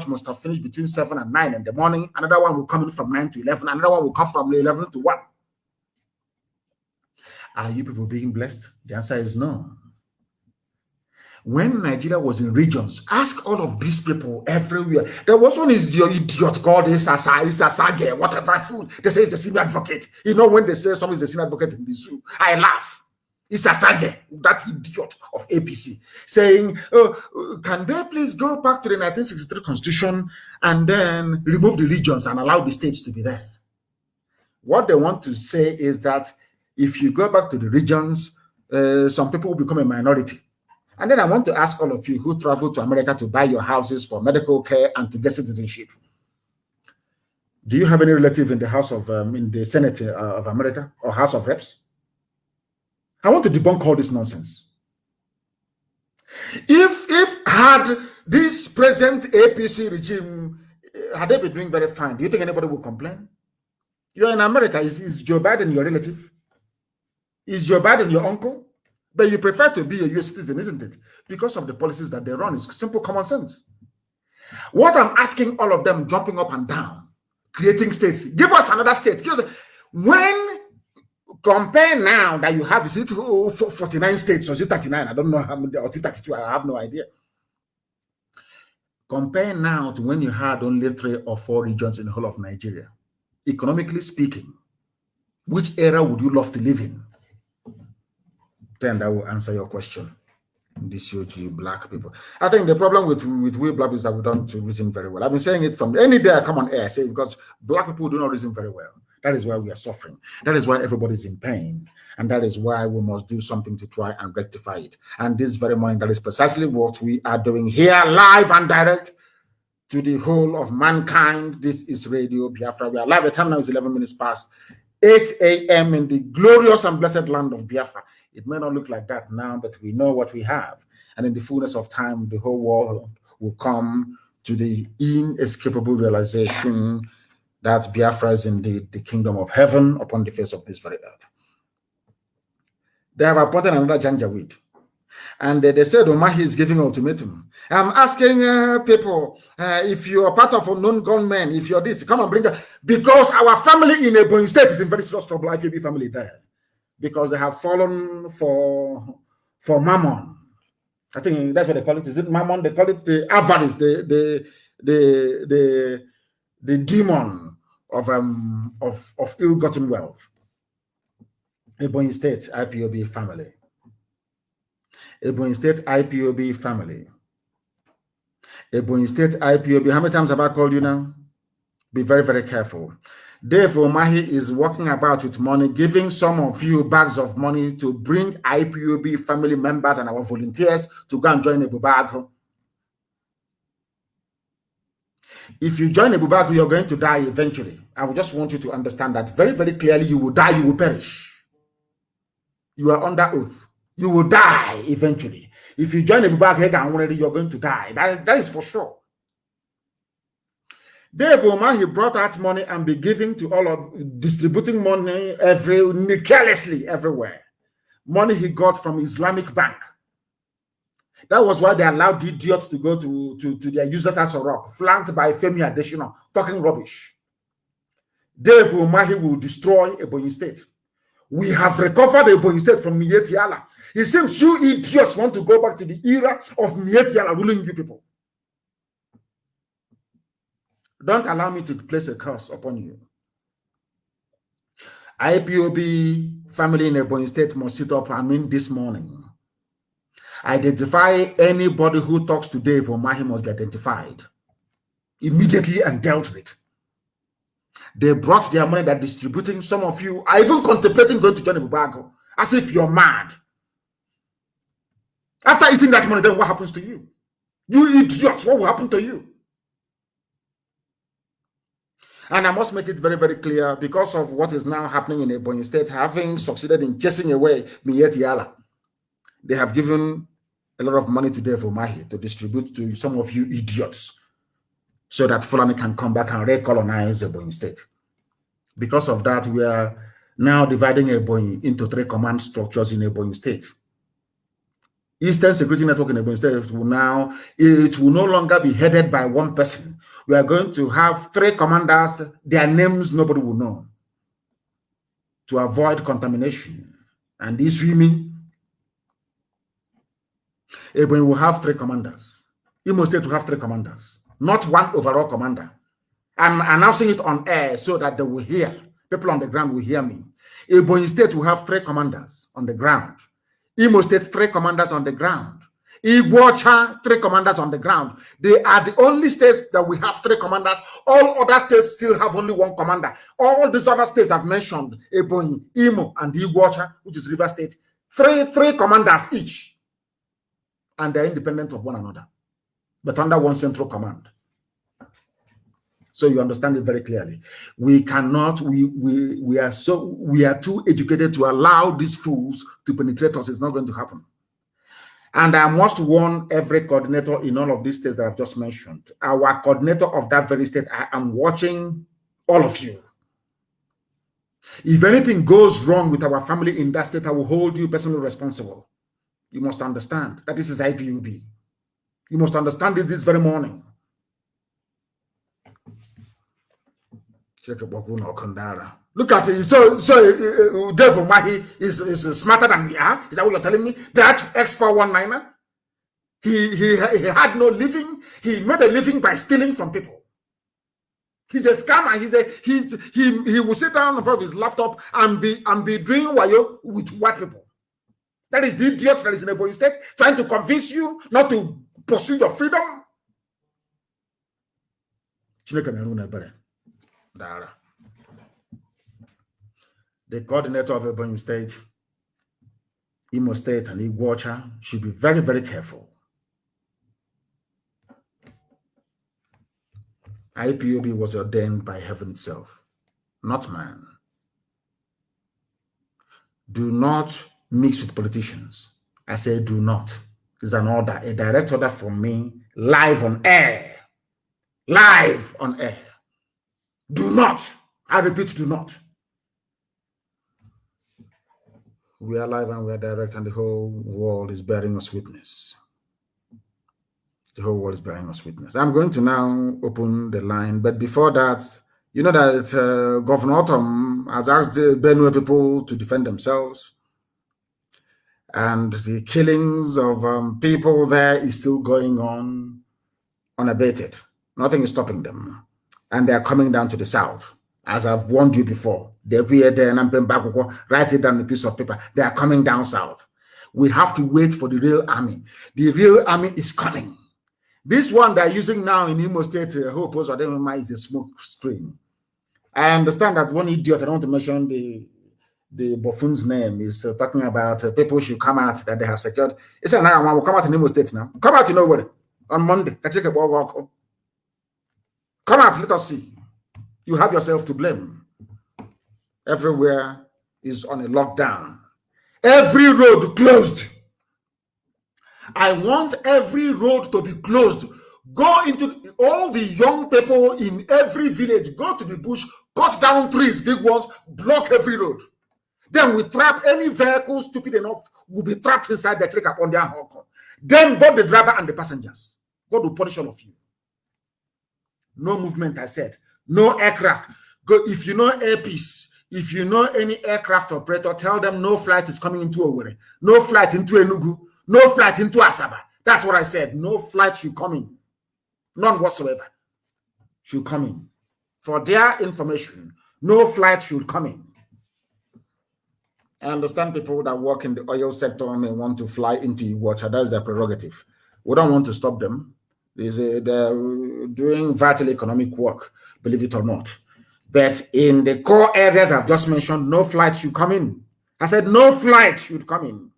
must have finished between 7 and 9 in the morning. Another one will come in from 9 to 11. Another one will come from 11 to 1. Are you people being blessed? The answer is no. When Nigeria was in regions, ask all of these people everywhere. There was one is your idiot called Isasage, whatever food. They say it's the senior advocate. You know, when they say someone is the senior advocate in the zoo, I laugh. Isasage, that idiot of APC, saying, can they please go back to the 1963 Constitution and then remove the regions and allow the states to be there? What they want to say is that if you go back to the regions, some people will become a minority. And then I want to ask all of you who travel to America to buy your houses for medical care and to get citizenship. Do you have any relative in the House of, in the Senate of America or House of Reps? I want to debunk all this nonsense. If had this present APC regime, had they been doing very fine, do you think anybody would complain? You're in America. Is Joe Biden your relative? Is Joe Biden your uncle? But you prefer to be a US citizen, isn't it? Because of the policies that they run. It's simple common sense. What I'm asking all of them, jumping up and down, creating states, give us another state. When compare now that you have, is it 49 states or is it 39? I don't know how many, or 32, I have no idea. Compare now to when you had only 3 or 4 regions in the whole of Nigeria. Economically speaking, which era would you love to live in? Then that will answer your question. This you black people. I think the problem with we black is that we don't reason very well. I've been saying it from any day I come on air, I say because black people do not reason very well. That is why we are suffering. That is why everybody's in pain. And that is why we must do something to try and rectify it. And this very morning, that is precisely what we are doing here, live and direct to the whole of mankind. This is Radio Biafra. We are live. The time now is 11 minutes past 8 a.m. in the glorious and blessed land of Biafra. It may not look like that now, but we know what we have. And in the fullness of time, the whole world will come to the inescapable realization that Biafra is indeed the kingdom of heaven upon the face of this very earth. They have appointed another Janjaweed. And they said Omahi is giving ultimatum. I'm asking people, if you are part of unknown gunmen, if you're this, come and bring it. Because our family in Ebonyi State is in very serious trouble, IPB family there. Because they have fallen for mammon. I think that's what they call it. Is it mammon? They call it the avarice, the demon of ill-gotten wealth. Ebonyi State IPOB family. Ebonyi State IPOB family. Ebonyi State IPOB. How many times have I called you now? Be very, very careful. Dave Omahi is walking about with money, giving some of you bags of money to bring IPOB family members and our volunteers to go and join Ebubago. If you join Ebubago, you're going to die eventually. I would just want you to understand that very, very clearly. You will die, you will perish. You are under oath. You will die eventually. If you join Ebubago, you're going to die. That is for sure. Dave Omahi brought out money and be giving to all of, distributing money carelessly everywhere. Money he got from Islamic Bank. That was why they allowed the idiots to go to their users as a rock, flanked by Femi Adesina, talking rubbish. Dave Omahi will destroy Ebonyi State. We have recovered Ebonyi State from Mieti Allah. It seems you idiots want to go back to the era of Mieti Allah ruling you people. Don't allow me to place a curse upon you. IPOB family in Ebonyi State must sit up, this morning. Identify anybody who talks to Dave Omahi must be identified immediately and dealt with. They brought their money, they're distributing. Some of you are even contemplating going to join Ebubago, as if you're mad. After eating that money, then what happens to you? You idiots, what will happen to you? And I must make it very, very clear, because of what is now happening in Ebonyi State, having succeeded in chasing away Mieti Allah, they have given a lot of money to Dave Omahi to distribute to some of you idiots so that Fulani can come back and recolonize Ebonyi State. Because of that, we are now dividing Ebonyi into 3 command structures in Ebonyi State. Eastern Security Network in Ebonyi State will no longer be headed by one person. We are going to have 3 commanders. Their names nobody will know, to avoid contamination. And these women, Ebonyi will have 3 commanders. Imo State will have 3 commanders, not one overall commander. I'm announcing it on air so that they will hear. People on the ground will hear me. Ebonyi State will have 3 commanders on the ground. Imo State, 3 commanders on the ground. Iguacha, 3 commanders on the ground. They are the only states that we have 3 commanders. All other states still have only 1 commander. All these other states I've mentioned, Ebonyi, Imo, and Iguacha, which is River State, three commanders each. And they're independent of one another, but under one central command. So you understand it very clearly. We cannot, we are too educated to allow these fools to penetrate us. It's not going to happen. And I must warn every coordinator in all of these states that I've just mentioned. Our coordinator of that very state, I am watching all of you. If anything goes wrong with our family in that state, I will hold you personally responsible. You must understand that this is IPUB. You must understand it this very morning. Look at it. So Devil Mahi is smarter than we are. Is that what you're telling me? That X419er, he had no living. He made a living by stealing from people. He's a scammer. He will sit down in front of his laptop and be doing wayo with white people. That is the idiot that is in a boy state trying to convince you not to pursue your freedom. The coordinator of Ebonyi State, Imo State, and Iguacha should be very, very careful. IPOB was ordained by heaven itself, not man. Do not mix with politicians. I say do not. It's an order, a direct order from me, live on air. Live on air. Do not. I repeat, do not. We are live and we are direct, and the whole world is bearing us witness. The whole world is bearing us witness. I'm going to now open the line, but before that, you know that Governor Autumn has asked the Benue people to defend themselves, and the killings of people there is still going on unabated. Nothing is stopping them, and they are coming down to the south. As I've warned you before, they appear there and write it down on a piece of paper. They are coming down south. We have to wait for the real army. The real army is coming. This one they're using now in Imo State, Hope is a smoke screen. I understand that one idiot, I don't want to mention the buffoon's name, is talking about people should come out that they have secured. It's an hour, will come out in Imo State now. Come out in nowhere on Monday. Come out, let us see. You have yourself to blame. Everywhere is on a lockdown. Every road closed. I want every road to be closed. Go into all the young people in every village. Go to the bush, cut down trees, big ones, block every road. Then we trap any vehicle stupid enough will be trapped inside the truck upon their hawk. Then both the driver and the passengers. God will punish all of you. No movement, I said. No aircraft. Go if you know Airpeace. If you know any aircraft operator, tell them no flight is coming into Owerri. No flight into Enugu. No flight into Asaba. That's what I said. No flight should come in. None whatsoever should come in. For their information, no flight should come in. I understand people that work in the oil sector may want to fly into Iguacha. That's their prerogative. We don't want to stop them. They're doing vital economic work, believe it or not. But in the core areas I've just mentioned, no flight should come in. I said no flight should come in.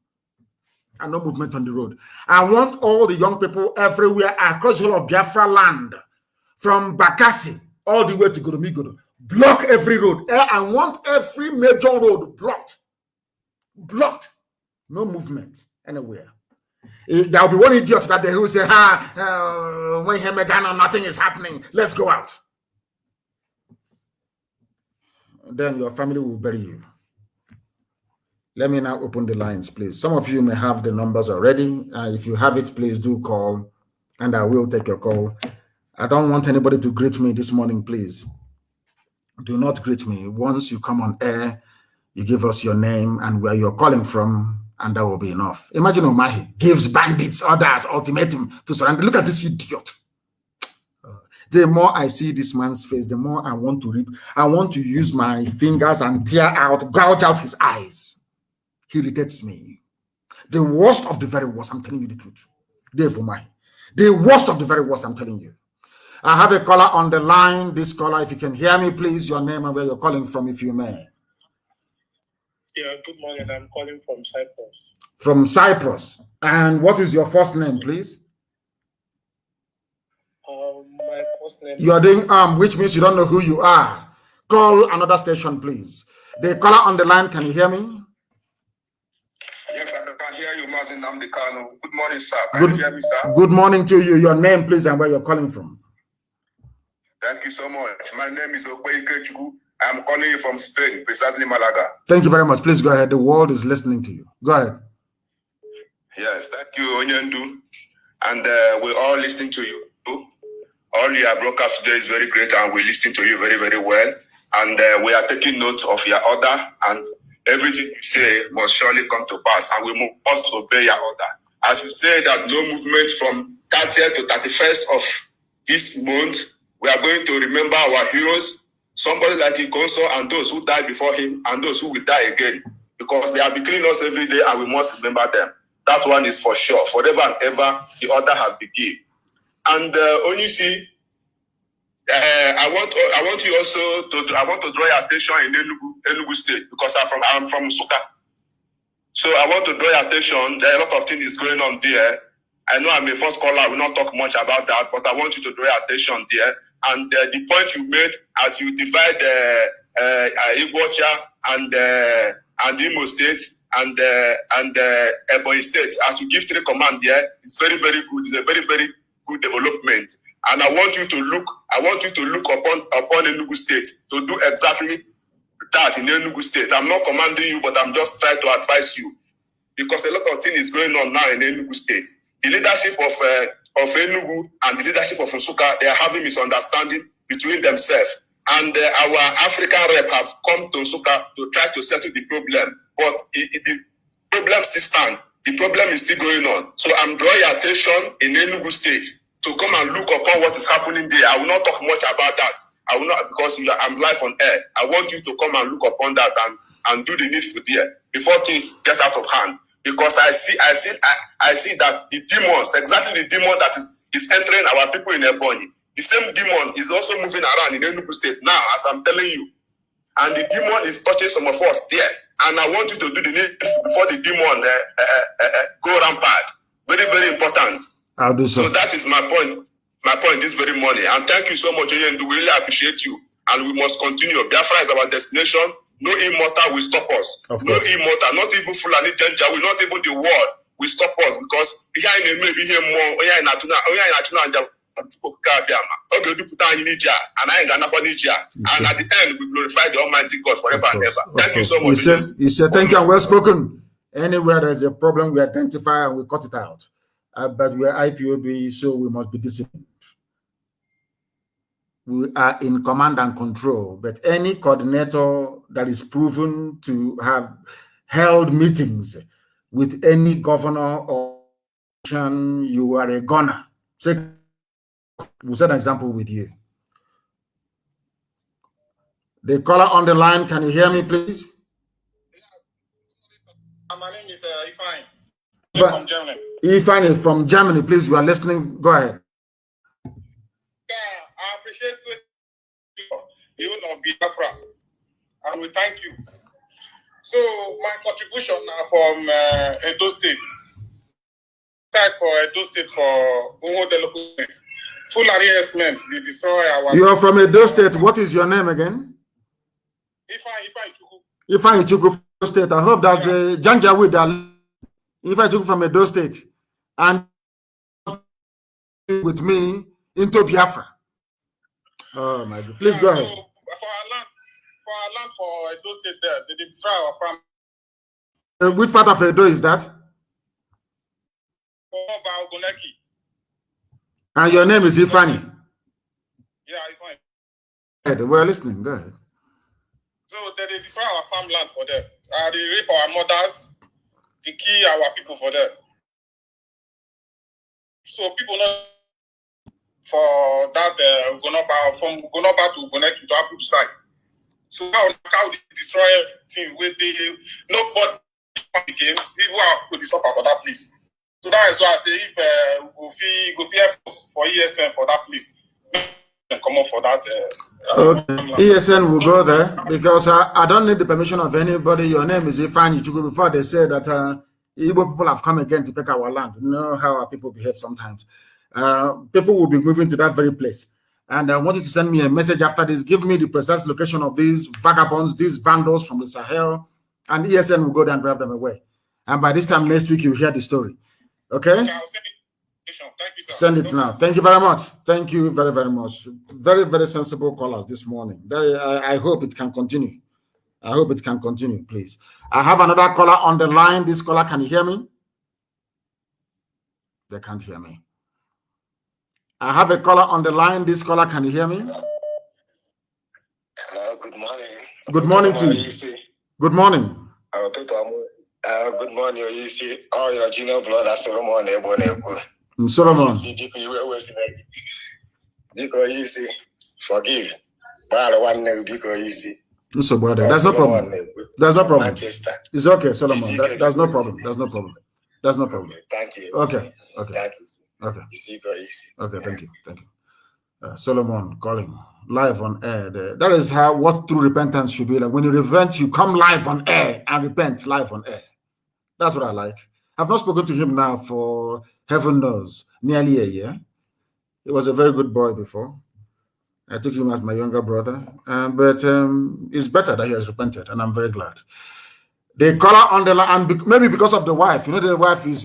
And no movement on the road. I want all the young people everywhere across the whole of Biafra land, from Bakassi all the way to Goromigodo, block every road. I want every major road blocked. Blocked. No movement anywhere. There will be one idiot that they will say, when Hemegano, nothing is happening. Let's go out. Then your family will bury you. Let me now open the lines, please. Some of you may have the numbers already. If you have it, please do call, and I will take your call. I don't want anybody to greet me this morning, please. Do not greet me. Once you come on air, you give us your name and where you're calling from, and that will be enough. Imagine Omahi gives bandits orders, ultimatum to surrender. Look at this idiot. The more I see this man's face, the more I want to read. I want to use my fingers and gouge out his eyes. He irritates me. The worst of the very worst, I'm telling you the truth. Dave Omahi. The worst of the very worst, I'm telling you. I have a caller on the line. This caller, if you can hear me, please, your name and where you're calling from, if you may. Yeah, good morning. I'm calling from Cyprus. From Cyprus. And what is your first name, please? My first name. You are doing which means you don't know who you are. Call another station, please. The caller on the line, can you hear me? Yes, I can hear you, Mazi Nnamdi Kanu. Good morning, sir. Can you hear me, sir? Good morning to you. Your name, please, and where you're calling from. Thank you so much. My name is Okweikechuku. I'm calling you from Spain, precisely Malaga. Thank you very much. Please go ahead. The world is listening to you. Go ahead. Yes, thank you, Onyendu. And we're all listening to you. All your broadcast today is very great, and we listen to you very, very well. And we are taking note of your order, and everything you say must surely come to pass, and we must obey your order. As you say that no movement from 30th to 31st of this month, we are going to remember our heroes, somebody like Ikonso, and those who died before him, and those who will die again, because they are between us every day, and we must remember them. That one is for sure. Forever and ever, the order has been given. And Onyisi, I want you also to draw your attention in Enugu State, because I'm from Suka. So I want to draw your attention. There are a lot of things going on there. I know I'm a first caller. I will not talk much about that, but I want you to draw your attention there. And the point you made as you divide Iguacha and Imo State and Ebonyi State, as you give three commands there, it's very, very good. It's a very, very good development. And I want you to look upon Enugu State to do exactly that in Enugu State. I'm not commanding you, but I'm just trying to advise you, because a lot of things is going on now in Enugu State. The leadership of Enugu and the leadership of Nsukka, they are having misunderstanding between themselves. And our African rep have come to Nsukka to try to settle the problem. But the problem still stands. The problem is still going on. So I'm drawing your attention in Enugu State to come and look upon what is happening there. I will not talk much about that. I will not, because I'm live on air. I want you to come and look upon that and do the needful there before things get out of hand. Because I see that the demons, exactly the demon that is entering our people in Ebonyi, the same demon is also moving around in Enugu State now, as I'm telling you. And the demon is touching some of us there. And I want you to do the needful before the demon go rampant. Very, very important. I'll do so. So that is my point this very morning. And thank you so much, Oyendu. We really appreciate you. And we must continue. Biafra is our destination. No immortal will stop us. No immortal, not even Fulani danger, not even the world will stop us, because and at the end we glorify the Almighty God forever and ever. Thank you so much. He said, thank you and well spoken. Anywhere there's a problem, we identify and we cut it out. But we're IPOB, so we must be disciplined. We are in command and control, but any coordinator that is proven to have held meetings with any governor or you are a gunner. We'll set an example with you. The caller on the line, can you hear me, please? My name is Ifeanyi from Germany. Ifeanyi is from Germany, please. We are listening. Go ahead. Yeah, I appreciate you of Biafra, and we thank you. So my contribution from Edo State, for the local state, Fulani Esment, they destroy our. You are from Edo State. What is your name again? Ifeanyi Chukwu State. I hope that the Janjaweed are Ifeanyi Chukwu from Edo State and with me into Biafra. Oh my God! Please go ahead. So for our land for Edo State, there they destroy our farm. Which part of Edo is that? And your name is Ifeanyi? Yeah, Ifeanyi. We're listening. Go ahead. So they destroy our farmland for them. They rape our mothers. the key our people for that. So people know for that from Gonoba to connect to Apple side. So how they destroy everything with the nobody the game, people are put this up about that place. So that is why I say if go help us for ESN for that place, come up for that. ESN will go there because I don't need the permission of anybody. Your name is Ifan Ichuku. Before they say that Igbo people have come again to take our land. You know how our people behave sometimes. People will be moving to that very place. And I want you to send me a message after this. Give me the precise location of these vagabonds, these vandals from the Sahel, and ESN will go there and drive them away. And by this time next week, you'll hear the story. Okay? Yeah, I'll send it. Thank you, sir. Send it now. Thank you very much. Thank you very, very much. Very, very sensible callers this morning. I hope it can continue. I hope it can continue, please. I have another caller on the line. This caller, can you hear me? They can't hear me. I have a caller on the line. This caller, can you hear me? Hello, good morning. Good morning to you. Good morning. Good morning, you see. All your junior brother Solomon. Solomon. Because you see, forgive. But one because you see. So, that's no problem. That's no problem. It's okay, Solomon. That's no problem. That's no problem. That's no problem. Thank you. Okay. Okay. Thank you. Okay. You see, easy. Okay. Thank you. Thank you. Solomon calling live on air. That is what true repentance should be like. When you repent, you come live on air and repent live on air. That's what I like. I've not spoken to him now for heaven knows nearly a year. He was a very good boy before. I took him as my younger brother, but it's better that he has repented, and I'm very glad. The caller on the line, and maybe because of the wife, you know, the wife is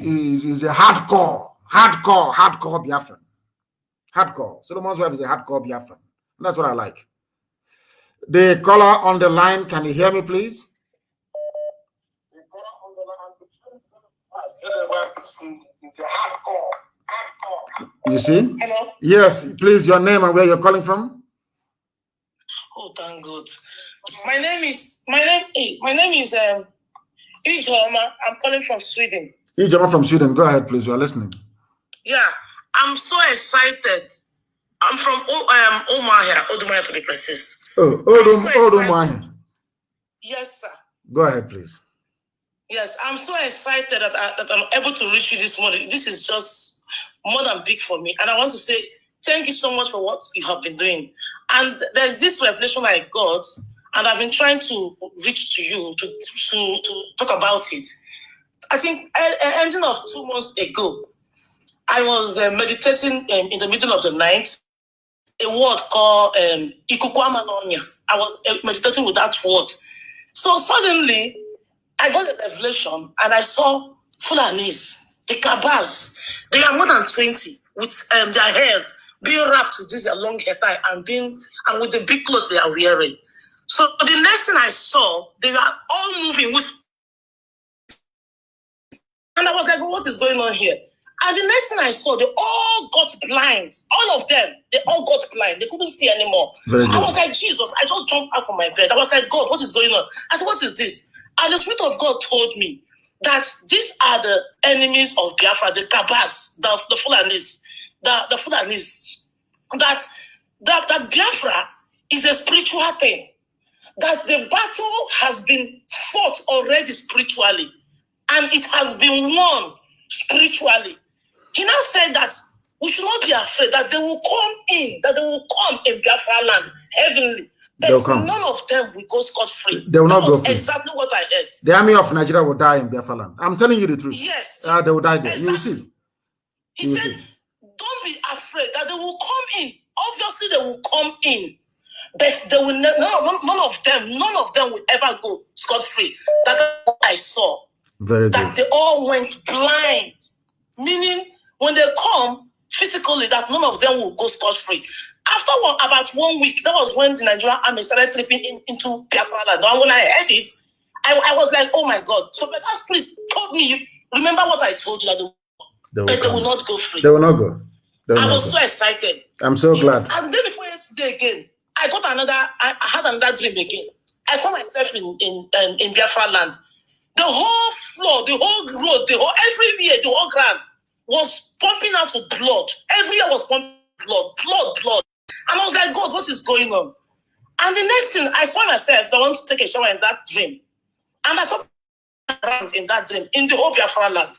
a hardcore Biafran. Hardcore. Solomon's wife is a hardcore Biafran. And that's what I like. The caller on the line, can you hear me, please? You see? Hello? Yes, please, your name and where you're calling from? Oh, thank God. My name is Ijoma. I'm calling from Sweden. Ijoma from Sweden. Go ahead, please. We are listening. Yeah, I'm so excited. I'm from Omahia to be precise. Oh, Omahia. Yes, sir. Go ahead, please. Yes, I'm so excited that I'm able to reach you this morning. This is just more than big for me. And I want to say thank you so much for what you have been doing. And there's this revelation I got, and I've been trying to reach to you to talk about it. I think ending of 2 months ago, I was meditating in the middle of the night, a word called Ikukwamanonya. I was meditating with that word. So suddenly, I got a revelation and I saw Fulanis, the Kabas. They are more than 20 with their hair being wrapped with this long hair tie and with the big clothes they are wearing. So the next thing I saw, they were all moving with, and I was like, what is going on here? And the next thing I saw, they all got blind. All of them, they all got blind. They couldn't see anymore. I was like, Jesus, I just jumped out from my bed. I was like, God, what is going on? I said, what is this? And the Spirit of God told me that these are the enemies of Biafra, the Kabas, the Fulanis, the Fulanis, that Biafra is a spiritual thing, that the battle has been fought already spiritually, and it has been won spiritually. He now said that we should not be afraid that they will come in Biafra land, heavenly. None of them will go scot-free. They will not go free. Exactly what I heard. The army of Nigeria will die in Biafra land. I'm telling you the truth. Yes. They will die there. Exactly. You will see. He said, don't be afraid that they will come in. Obviously, they will come in. But they will none of them will ever go scot-free. That's what I saw. Very that good. They all went blind. Meaning, when they come physically, that none of them will go scot-free. After about 1 week, that was when the Nigerian army started tripping into Biafra land. And when I heard it, I was like, oh my God. So but that spirit told me, remember what I told you, that they will not go free. They will not go. I was so excited. I'm so glad. And then before yesterday again, I had another dream again. I saw myself in Biafra land. The whole floor, the whole road, everywhere, the whole ground was pumping out with blood. Everywhere was pumping blood. And I was like, God, what is going on? And the next thing, I saw myself, I want to take a shower in that dream. And I saw around in that dream, in the whole Biafra land.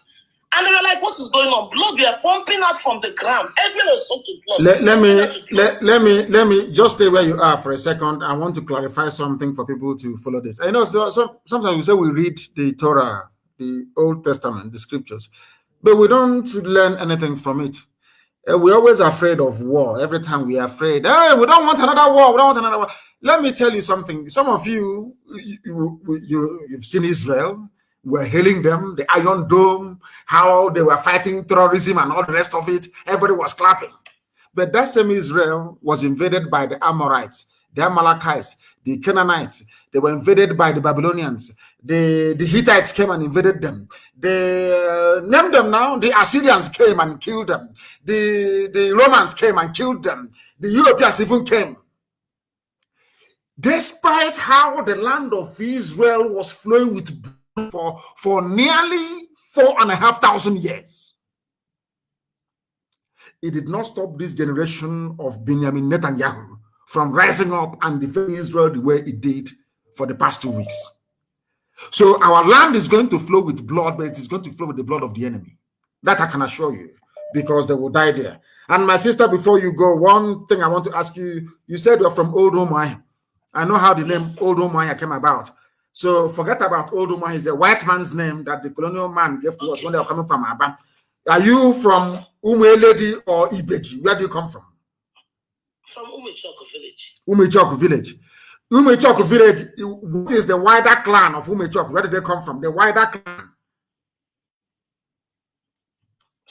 And they were like, what is going on? Blood, we are pumping out from the ground. Everyone was soaked with blood. Let me just stay where you are for a second. I want to clarify something for people to follow this. I know sometimes we say we read the Torah, the Old Testament, the scriptures, but we don't learn anything from it. We're always afraid of war. Every time we are afraid, hey, we don't want another war. We don't want another war. Let me tell you something. Some of you've seen Israel. We're hailing them, the Iron Dome, how they were fighting terrorism and all the rest of it. Everybody was clapping. But that same Israel was invaded by the Amorites, the Amalekites, the Canaanites. They were invaded by the Babylonians. The Hittites came and invaded them. They named them now. The Assyrians came and killed them. The Romans came and killed them. The Europeans even came. Despite how the land of Israel was flowing with blood for nearly 4,500 years, it did not stop this generation of Benjamin Netanyahu from rising up and defending Israel the way it did for the past 2 weeks. So our land is going to flow with blood, but it is going to flow with the blood of the enemy. That I can assure you, because they will die there. And my sister, before you go, one thing I want to ask you, you said you're from Old Omai. I know how the name Old Omai came about. So forget about Old Omai. It's a white man's name that the colonial man gave to us when they were coming from Aba. Are you from Lady or Ibeji? Where do you come from? From Umechoko village. Umechoko village. Umechoko village, what is the wider clan of Umechoko? Where did they come from? The wider clan.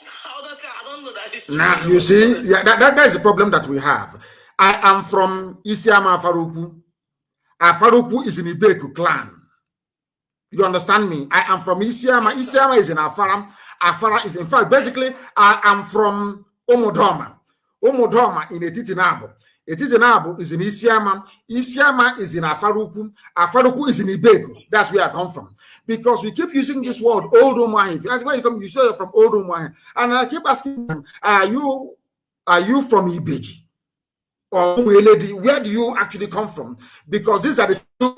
I don't know that history. Now, you see, yeah, that is the problem that we have. I am from Isiama Afaruku. Afaruku is in Ibeku clan. You understand me? I am from Isiama. Isiama is in Afara. Afara is, in fact, basically, I am from Omodoma. Omodoma in Etitinabo. Etitinabo is in Isiama. Isiama is in Afaruku. Afaruku is in Ibeku. That's where I come from. Because we keep using this word, Old Omai. That's where you come. You say you're from Old Omai. And I keep asking them, are you from Ibeji? Or lady, where do you actually come from? Because these are the two.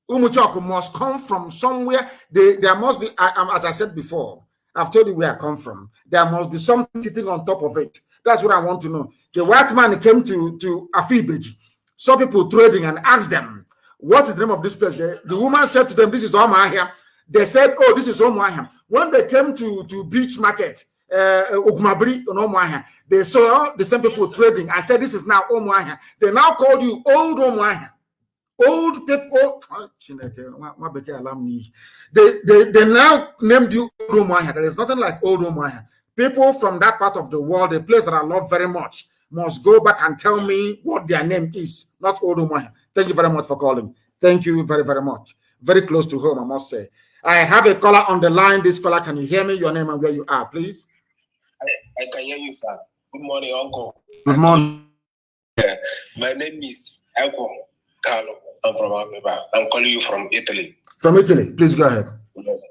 Umuchoko must come from somewhere. There must be, as I said before, I've told you where I come from. There must be something sitting on top of it. That's what I want to know. The white man came to Afibeji, saw people trading and asked them, what is the name of this place? The woman said to them, this is Omahia. They said, oh, this is Omahia. When they came to Beach Market, Ogumabri on Omahia, they saw the same people trading. I said, this is now Omahia. They now called you Old Omahia. Old people, they now named you Old Omahia. There is nothing like Old Omahia. People from that part of the world, a place that I love very much, must go back and tell me what their name is, not Old Omahia. Thank you very much for calling. Thank you very, very much. Very close to home, I must say. I have a caller on the line. This caller, can you hear me? Your name and where you are, please. I can hear you, sir. Good morning, Uncle. Good morning. Yeah. My name is Elko Carlo. I'm from Ameba. I'm calling you from Italy. From Italy. Please go ahead. Yes.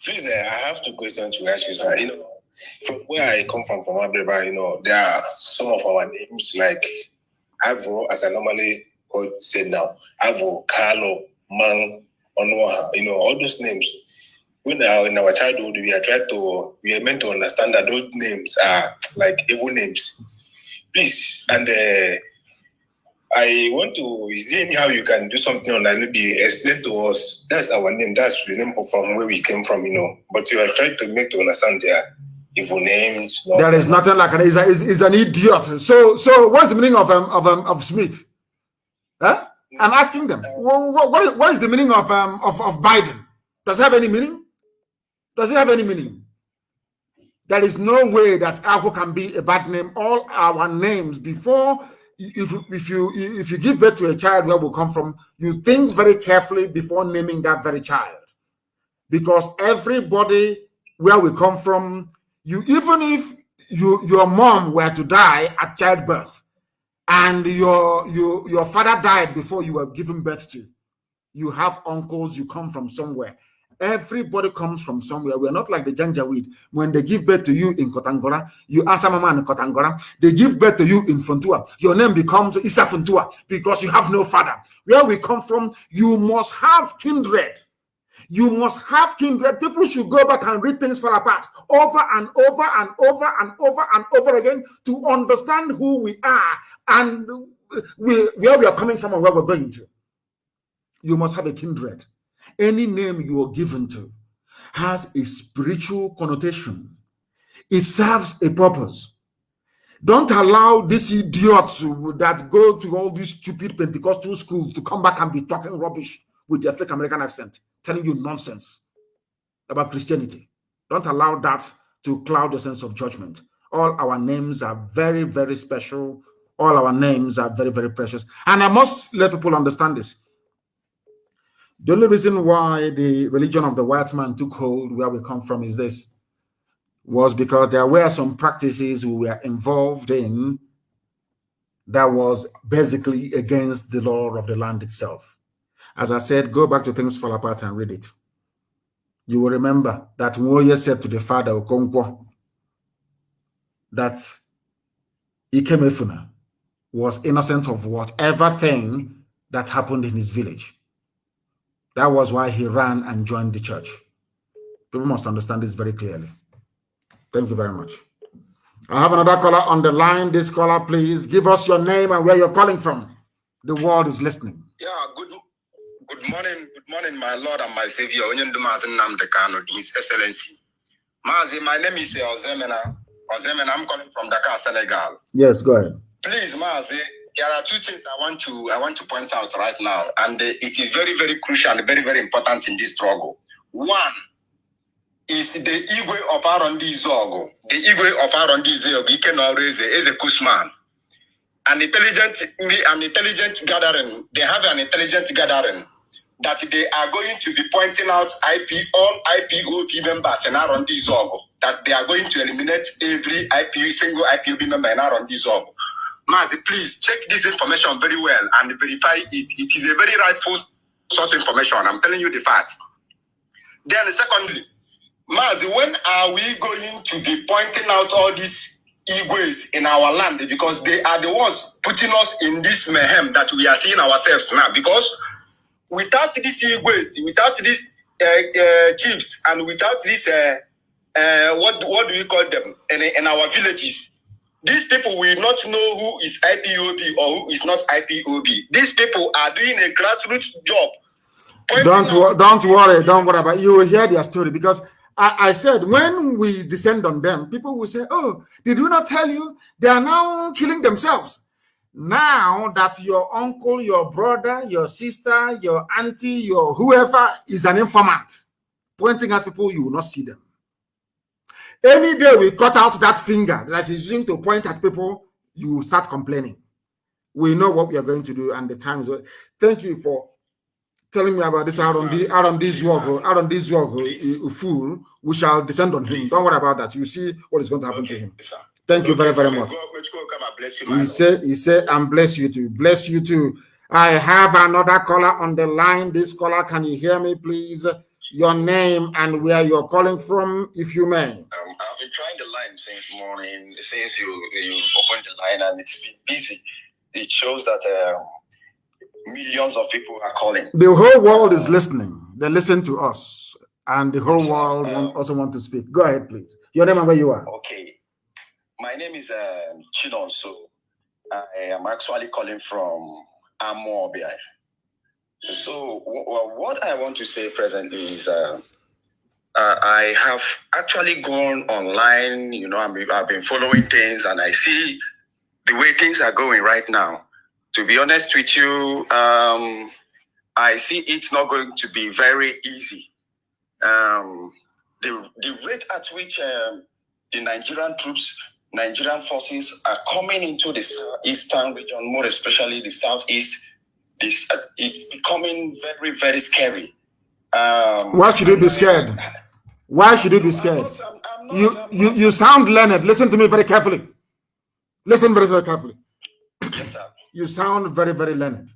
Please, I have 2 questions to ask you, sir. From where I come from Ameba, there are some of our names like Avo, as I normally say now, Avo, Carlo, Man, Onoha, all those names. When in our childhood, we are meant to understand that those names are like evil names. Please, and I want to see anyhow you can do something on that. Maybe explain to us. That's our name. That's the name from where we came from, But you are trying to make to understand their evil names. There is nothing like it. He's an idiot. So what's the meaning of Smith? Huh? I'm asking them. What is the meaning of Biden? Does it have any meaning? Does it have any meaning? There is no way that Alco can be a bad name. All our names before. If you give birth to a child where we come from, you think very carefully before naming that very child, because everybody where we come from, even if your mom were to die at childbirth, and your father died before you were given birth to, you have uncles, you come from somewhere. Everybody comes from somewhere. We're not like the Janjaweed. When they give birth to you in Kotangora, you answer Mama in Kotangora. They give birth to you in Funtua. Your name becomes Isa Funtua because you have no father. Where we come from, you must have kindred. You must have kindred. People should go back and read Things Fall Apart over and over and over and over and over again to understand who we are and where we are coming from and where we're going to. You must have a kindred. Any name you are given to has a spiritual connotation. It serves a purpose. Don't allow these idiots that go to all these stupid Pentecostal schools to come back and be talking rubbish with their fake American accent, telling you nonsense about Christianity. Don't allow that to cloud your sense of judgment. All our names are very, very special. All our names are very, very precious. And I must let people understand this. The only reason why the religion of the white man took hold where we come from is this, was because there were some practices we were involved in that was basically against the law of the land itself. As I said, go back to Things Fall Apart and read it. You will remember that Nwoye said to the father Okonkwo that Ikemefuna was innocent of whatever thing that happened in his village. That was why he ran and joined the church. People must understand this very clearly. Thank you very much. I have another caller on the line. This caller, please give us your name and where you're calling from. The world is listening. Yeah, good morning, my Lord and my Savior. Mazi Nnamdi, Kanu, His Excellency. Mazi, my name is Ozemena. I'm calling from Dakar, Senegal. Yes, go ahead. Please, Mazi, there are two things I want to point out right now, and it is very, very crucial and very, very important in this struggle. One is the Igwe of Arondi Zogo. The Igwe of Arondi Zogo, he can always is a Kusman. An intelligent gathering. They have an intelligent gathering that they are going to be pointing out all IPOB members in Arondi Zogo. That they are going to eliminate every single IPOB member in Arondi Zogo. Mazi, please check this information very well and verify it. It is a very rightful source of information. I'm telling you the facts. Then secondly, Mazi, when are we going to be pointing out all these Igwes in our land? Because they are the ones putting us in this mayhem that we are seeing ourselves now. Because without these Igwes, without these chiefs, and without this, what do we call them in our villages? These people will not know who is IPOB or who is not IPOB. These people are doing a grassroots job. Don't worry about it. You will hear their story, because I said when we descend on them, people will say, oh, did we not tell you? They are now killing themselves. Now that your uncle, your brother, your sister, your auntie, your whoever is an informant pointing at people, you will not see them. Any day we cut out that finger that is using to point at people, you start complaining. We know what we are going to do, and the time is. Thank you for telling me about this. Out on this work, fool. We shall descend on him. Don't worry about that. You see what is going to happen to him. Thank you very, very much. He said, and bless you too. Bless you too. I have another caller on the line. This caller, can you hear me, please? Your name and where you're calling from, if you may. I've been trying the line since morning, since you opened the line, and it's been busy. It shows that millions of people are calling. The whole world is listening. They listen to us, and the whole world also want to speak. Go ahead, please. Your name and where you are. Okay. My name is Chinon. So I am actually calling from Amobia. So what I want to say presently is I have actually gone online, I've been following things, and I see the way things are going right now. To be honest with you, I see it's not going to be very easy. The rate at which the Nigerian forces are coming into the eastern region, more especially the southeast, it's becoming very, very scary. Why should you be scared? Why should you be scared? You sound learned. Listen to me very carefully. Listen very, very carefully. Yes, sir. You sound very, very learned.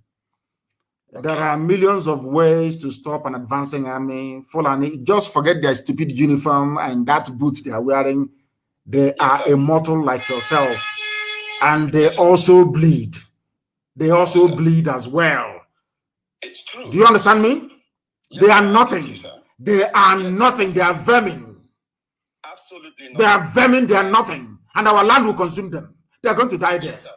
Okay. There are millions of ways to stop an advancing army. Fulani, just forget their stupid uniform and that boot they are wearing. They are immortal like yourself. And they also bleed. They also bleed as well. It's true. Do you understand me? Yes, they are nothing. They are nothing. They are vermin. Absolutely not. They are vermin. They are nothing. And our land will consume them. They are going to die there. Yes, sir.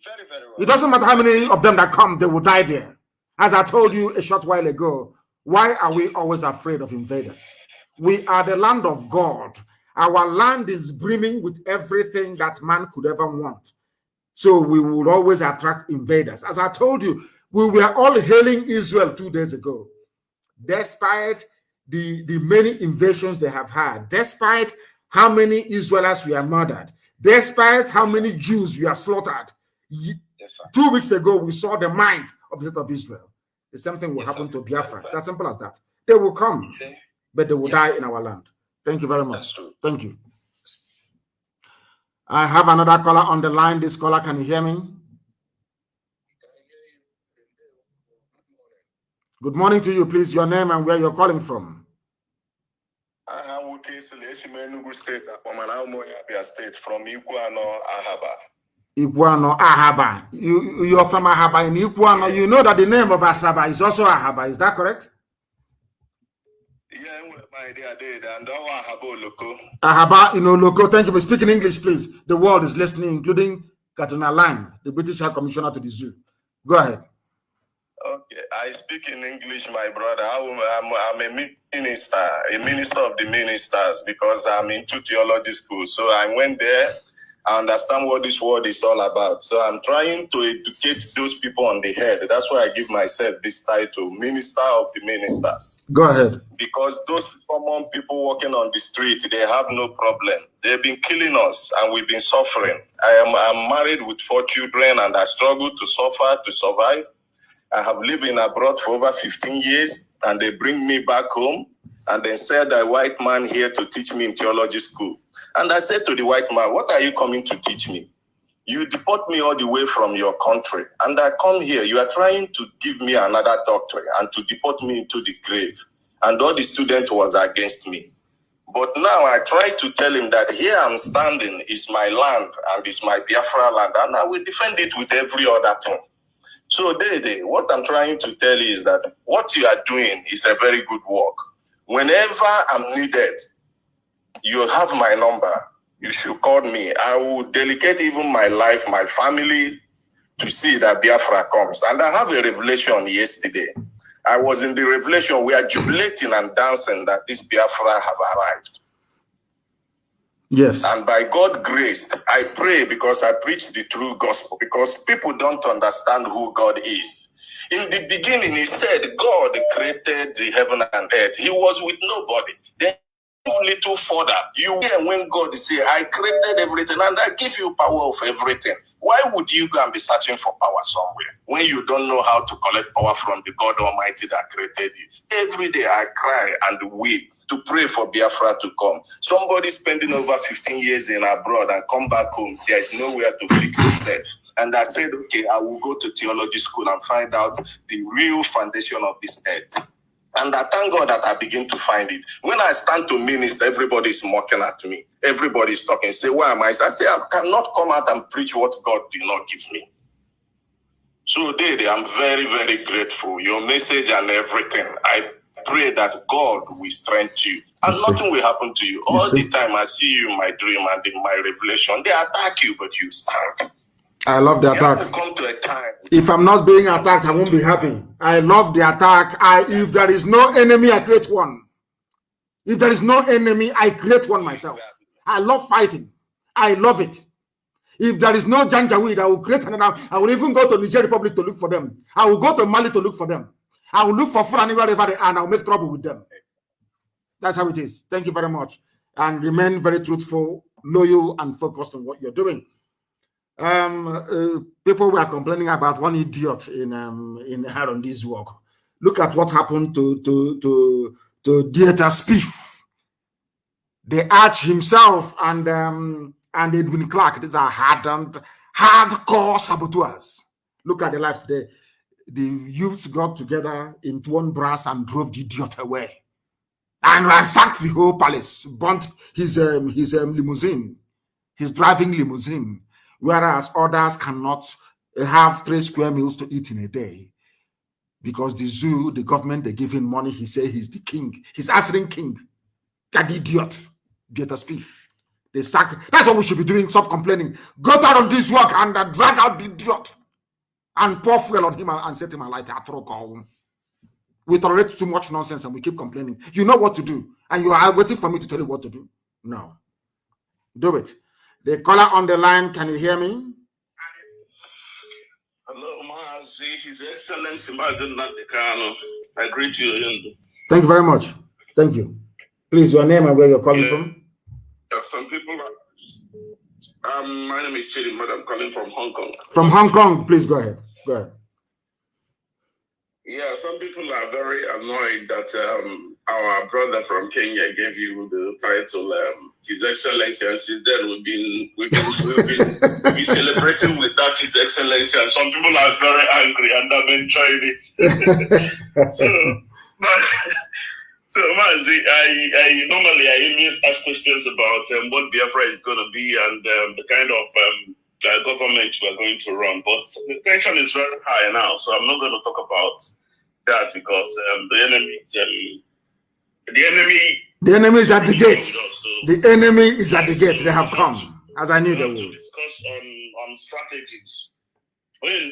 Very, very well. It doesn't matter how many of them that come, they will die there. As I told you a short while ago, why are we always afraid of invaders? We are the land of God. Our land is brimming with everything that man could ever want. So we will always attract invaders. As I told you, we were all hailing Israel 2 days ago. Despite the many invasions they have had, despite how many Israelites we are murdered, despite how many Jews we are slaughtered. Yes, 2 weeks ago, we saw the might of the state of Israel. The same thing will happen to Biafra. It's as simple as that. They will come, but they will die in our land. Thank you very much. That's true. Thank you. I have another caller on the line. This caller, can you hear me? Good morning to you, please. Your name and where you're calling from. State from Iguano, Ahaba. Iguano, Ahaba. You're from Ahaba in Iguano. You know that the name of Asaba is also Ahaba. Is that correct? Yeah, my idea did, and Ahaba Loco. Ahaba, Loco. Thank you for speaking English, please. The world is listening, including Katuna Lang, the British High Commissioner to the Zoo. Go ahead. Okay, I speak in English, my brother. I'm a minister of the ministers, because I'm into theology school. So I went there. I understand what this word is all about. So I'm trying to educate those people on the head. That's why I give myself this title, Minister of the Ministers. Go ahead. Because those common people walking on the street, they have no problem. They've been killing us and we've been suffering. I'm married with 4 children and I struggle to suffer, to survive. I have lived in abroad for over 15 years and they bring me back home and they send a white man here to teach me in theology school. And I said to the white man, what are you coming to teach me? You deport me all the way from your country and I come here. You are trying to give me another doctrine and to deport me into the grave. And all the student was against me. But now I try to tell him that here I'm standing is my land and it's my Biafra land and I will defend it with every other thing. So, what I'm trying to tell you is that what you are doing is a very good work. Whenever I'm needed, you have my number. You should call me. I will dedicate even my life, my family, to see that Biafra comes. And I have a revelation yesterday. I was in the revelation. We are jubilating and dancing that this Biafra have arrived. Yes. And by God's grace, I pray because I preach the true gospel, because people don't understand who God is. In the beginning, he said, God created the heaven and earth. He was with nobody. Then little further, you hear when God say, I created everything and I give you power of everything. Why would you go and be searching for power somewhere when you don't know how to collect power from the God Almighty that created you? Every day I cry and weep to pray for Biafra to come. Somebody spending over 15 years in abroad and come back home, there is nowhere to fix himself. And I said, okay, I will go to theology school and find out the real foundation of this earth. And I thank God that I begin to find it. When I stand to minister, everybody is mocking at me. Everybody is talking. Say, why am I? I say, I cannot come out and preach what God did not give me. So, Dede, I'm very, very grateful. Your message and everything. I pray that God will strengthen you. And nothing will happen to you. All the time I see you in my dream and in my revelation. They attack you, but you stand. I love the attack. Come to a time. If I'm not being attacked, I won't be happy. I love the attack. If there is no enemy, I create one. If there is no enemy, I create one myself. Exactly. I love fighting. I love it. If there is no Janjaweed, I will create another. I will even go to Niger Republic to look for them. I will go to Mali to look for them. I will look for Fulani wherever they are and I will make trouble with them. That's how it is. Thank you very much. And remain very truthful, loyal, and focused on what you're doing. People were complaining about one idiot in here on this work. Look at what happened to Dieter Spiff. The Arch himself and Edwin Clark. These are hardcore saboteurs. Look at the life today. the youths got together into one brass and drove the idiot away and ransacked the whole palace, burnt his limousine, his driving limousine, whereas others cannot have 3 square meals to eat in a day because the zoo, the government, they give him money. He say he's the king. He's answering king. That idiot, get a spiff. They sacked. That's what we should be doing. Stop complaining. Go out on this work and drag out the idiot and pour fuel on him and set him alight. We tolerate too much nonsense and we keep complaining. You know what to do, and you are waiting for me to tell you what to do. No, do it. The caller on the line, can you hear me? Hello, Mazi. His Excellency Mazi Nnamdi Kanu. I greet you. Thank you very much. Thank you. Please, your name and where you're calling from. Some people are. My name is Chidi, but I'm calling from Hong Kong. From Hong Kong, please go ahead. Go ahead. Yeah, some people are very annoyed that our brother from Kenya gave you the title His Excellency, and since then we've been celebrating with that His Excellency, and some people are very angry and have enjoyed it. So Mazi, I normally always ask questions about what Biafra is going to be and the kind of government we are going to run, but the tension is very high now, so I'm not going to talk about that because the enemy is at the gate. The enemy is at the gate. They have come, as I knew they would. To discuss on strategies. Well,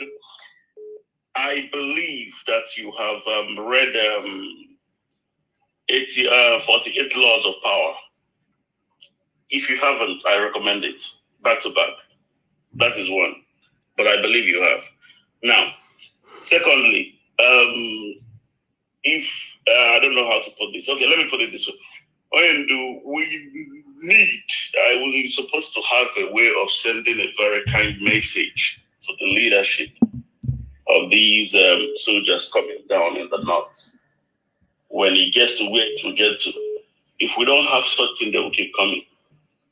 I believe that you have read 48 Laws of Power. If you haven't, I recommend it back to back. That is one, but I believe you have. Now, secondly, if I don't know how to put this. Okay, let me put it this way. We're supposed to have a way of sending a very kind message to the leadership of these soldiers coming down in the north. When it gets to where it will get to, if we don't have such thing, they will keep coming.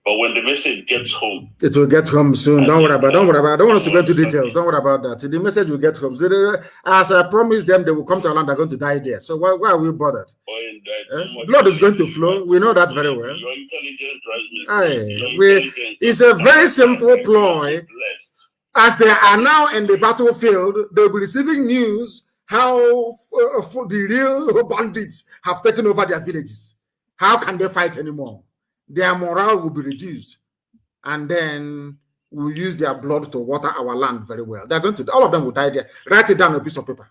But when the message gets home, it will get home soon. Don't worry about it. I don't want us to go into details. Don't worry about that. The message will get home. As I promised them, they will come to our land. They're going to die there. So why are we bothered? Blood is going to flow. We know that very well. Your intelligence drives me. It's a very simple ploy. As they are now in the battlefield, they'll be receiving news how the real bandits have taken over their villages. How can they fight anymore? Their morale will be reduced, and then we'll use their blood to water our land very well. They're going to, all of them will die there. Write it down on a piece of paper.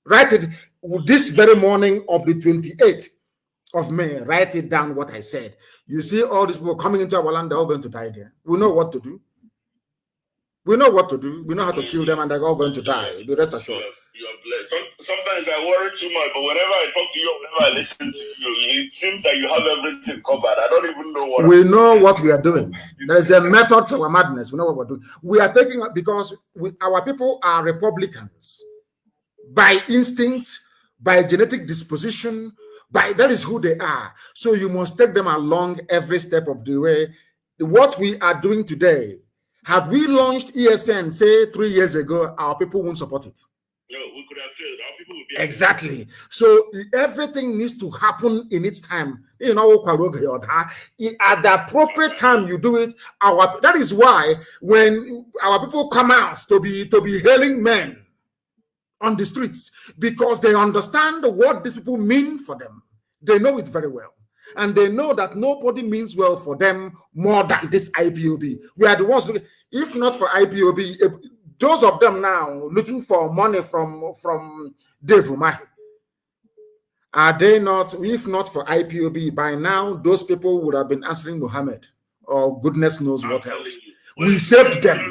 Write it this very morning of the 28th of May. Write it down what I said. You see all these people coming into our land, they're all going to die there. We know what to do. We know what to do. We know how to kill them, and they're all going to die. Be rest assured. You are blessed. Sometimes I worry too much, but whenever I talk to you, whenever I listen to you, it seems that you have everything covered. I don't even know what. We know what we are doing. There's a method to our madness. We know what we're doing. We are taking it because our people are Republicans by instinct, by genetic disposition. That is who they are. So you must take them along every step of the way. What we are doing today, had we launched ESN, say 3 years ago, our people won't support it. No, we could have failed. Our people would be exactly. So everything needs to happen in its time. You know, at the appropriate time you do it. That is why when our people come out to be hailing men on the streets, because they understand what these people mean for them. They know it very well. And they know that nobody means well for them more than this IPOB. We are the ones looking, if not for IPOB, those of them now looking for money from Dave Umahi, are they not, if not for IPOB, by now, those people would have been answering Muhammad or goodness knows what else. We saved them.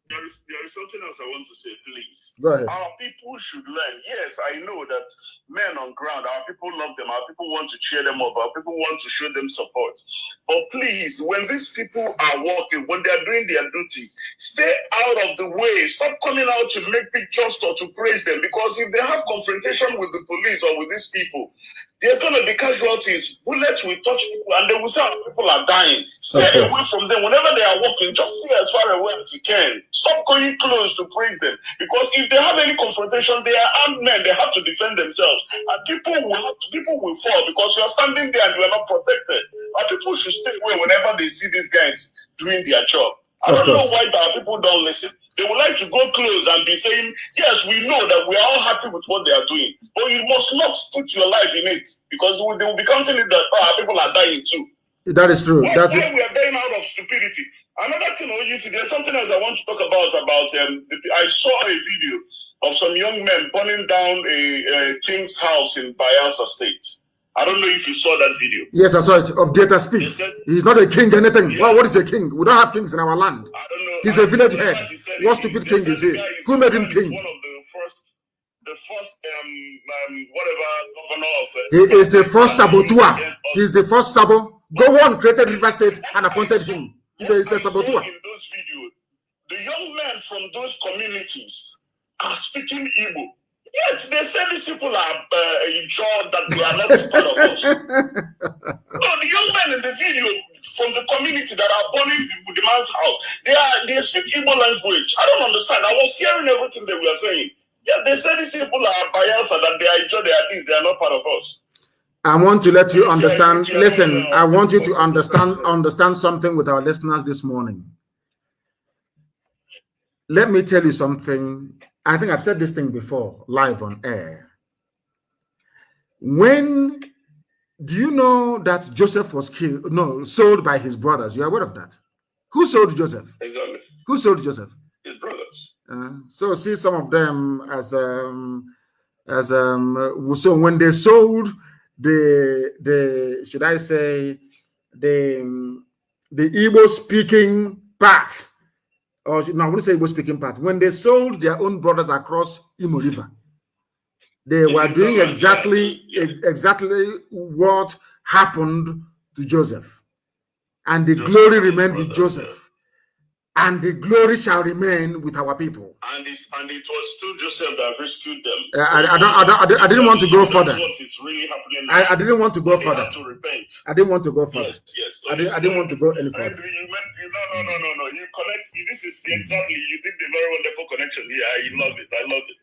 There is something else I want to say, please. Go ahead. Our people should learn. Yes, I know that men on ground, our people love them. Our people want to cheer them up. Our people want to show them support. But please, when these people are working, when they are doing their duties, stay out of the way. Stop coming out to make pictures or to praise them. Because if they have confrontation with the police or with these people, there's going to be casualties. Bullets will touch people, and they will say people are dying. Stay away from them. Whenever they are walking, just stay as far away as you can. Stop going close to praise them. Because if they have any confrontation, they are armed men. They have to defend themselves. And people will fall because you are standing there and you are not protected. And people should stay away whenever they see these guys doing their job. I don't know why our people don't listen. They would like to go close and be saying, yes, we know that we are all happy with what they are doing, but you must not put your life in it because they will be counting it that people are dying too. That is true. Why we are dying out of stupidity. Another thing, there's something else I want to talk about. I saw a video of some young men burning down a king's house in Bayelsa State. I don't know if you saw that video. Yes, I saw it. Of Data Speak. He's not a king, anything. Yeah. Well, what is a king? We don't have kings in our land. I don't know. He's a village head. What stupid king is he? Who made him king? One of the first whatever governor of. He is the first saboteur. He's the first sabo. Go on, created River State and appointed him. He's a saboteur. In those videos, the young men from those communities are speaking Igbo. Yes, they say these people are enjoyed that they are not part of us. No, the young men in the video from the community that are burning the man's house, they speak Igbo language. I don't understand. I was hearing everything they were saying. Yeah, they say these people are biased that they are enjoyed, at least they are not part of us. I want to let you understand. Listen, I want you to understand something with our listeners this morning. Let me tell you something. I think I've said this thing before, live on air. Do you know that Joseph was sold by his brothers? You are aware of that? Who sold Joseph? Exactly. Who sold Joseph? His brothers. So see some of them so when they sold the should I say the Igbo speaking part. Or no, I wouldn't say Igbo speaking part. When they sold their own brothers across Imo River, they were doing exactly what happened to Joseph. And the glory remained with Joseph. And the glory shall remain with our people. And it was still Joseph that rescued them. I didn't want to go further. What is really happening now. I didn't want to go further. To repent. I didn't want to go further. Yes. I didn't want to go any further. No. You connect. This is exactly. You did the very wonderful connection here. I love it.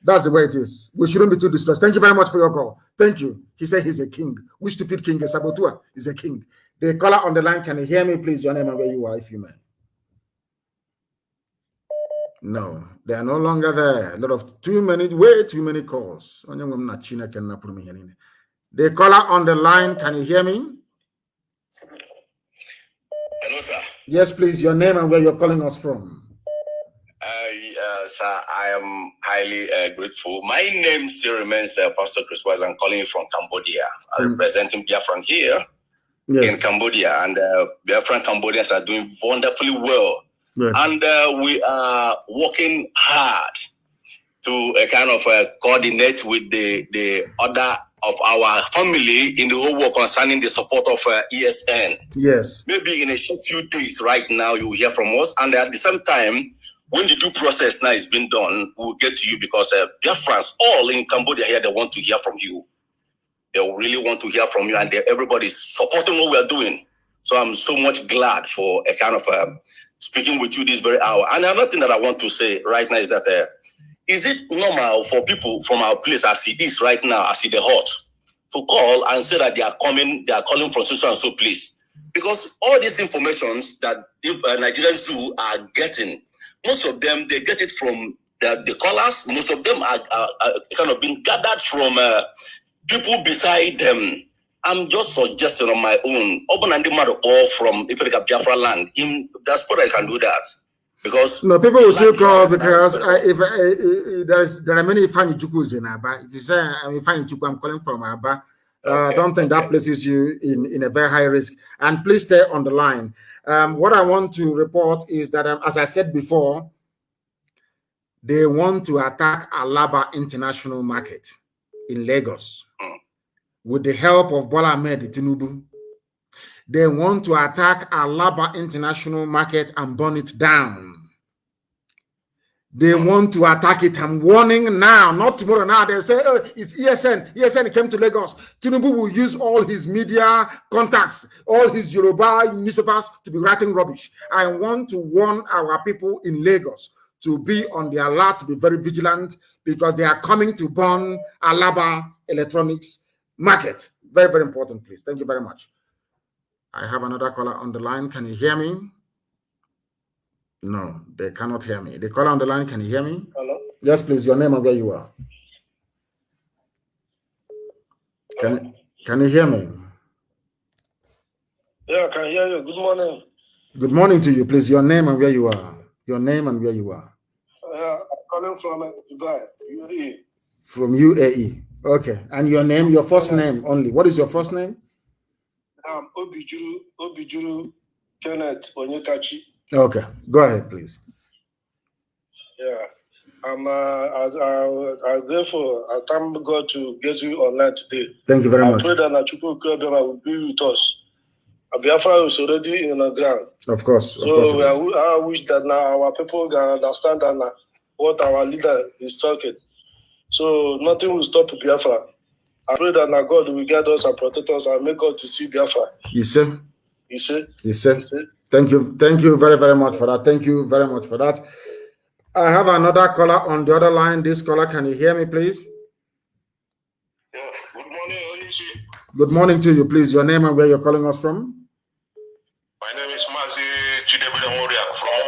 That's the way it is. We shouldn't be too distressed. Thank you very much for your call. Thank you. He said he's a king. Which stupid king? A saboteur is a king. The caller on the line, can you hear me, please? Your name and where you are, if you may. No, they are no longer there. A lot of way too many calls. The caller on the line, can you hear me? Hello, sir. Yes, please. Your name and where you're calling us from. Sir, I am highly grateful. My name still remains Pastor Chris Wise. I'm calling you from Cambodia. I'm representing Biafran here in Cambodia, and Biafran Cambodians are doing wonderfully well. Yes. And we are working hard to kind of coordinate with the other of our family in the whole work concerning the support of ESN. Yes. Maybe in a short few days right now, you will hear from us. And at the same time, when the due process now is being done, we'll get to you because Biafrans all in Cambodia here, they want to hear from you. They really want to hear from you, and everybody is supporting what we are doing. So I'm so much glad for a kind of speaking with you this very hour. And another thing that I want to say right now is that is it normal for people from our place as it is right now, as it is hot, to call and say that they are calling from so and so place? Because all these informations that Nigerians are getting, most of them, they get it from the callers. Most of them are kind of being gathered from people beside them. I'm just suggesting on my own, open and demand all from Ifrika Biafra land. In diaspora, I can do that. Because no, people will still call because there are many Ifani Chukus in Aba. If you say I'm Ifani Chuku, I'm calling from Aba. I don't think that places you in a very high risk. And please stay on the line. What I want to report is that, as I said before, they want to attack Alaba International Market in Lagos. With the help of Bola Ahmed Tinubu. They want to attack Alaba International Market and burn it down. They want to attack it. I'm warning now, not tomorrow. Now they say, oh, it's ESN. ESN came to Lagos. Tinubu will use all his media contacts, all his Yoruba newspapers to be writing rubbish. I want to warn our people in Lagos to be on the alert, to be very vigilant, because they are coming to burn Alaba Electronics Market. Very, very important, please. Thank you very much. I have another caller on the line. Can you hear me? No, they cannot hear me. The caller on the line, can you hear me? Hello? Yes, please, your name and where you are. Can you hear me? Yeah, I can hear you. Good morning. Good morning to you, please. Your name and where you are. Your name and where you are. I'm calling from Dubai, UAE. From UAE. Okay. And your name, your first name only. What is your first name? Obijuru Kenneth Onyekachi. Okay. Go ahead, please. Yeah. I'm grateful. I thank God to get you online today. Thank you very much. I pray that Nachuku Kebema will be with us. Biafra is already in the ground. Of course. So I wish that now our people can understand that now what our leader is talking. So nothing will stop Biafra. I pray that now God will guide us and protect us and make us to see Biafra. Yes, sir. You see? Yes, sir. Thank you. Thank you very, very much for that. Thank you very much for that. I have another caller on the other line. This caller, can you hear me, please? Yeah. Good morning, Onishi. Good morning to you, please. Your name and where you're calling us from? My name is Mazi Nnamdi from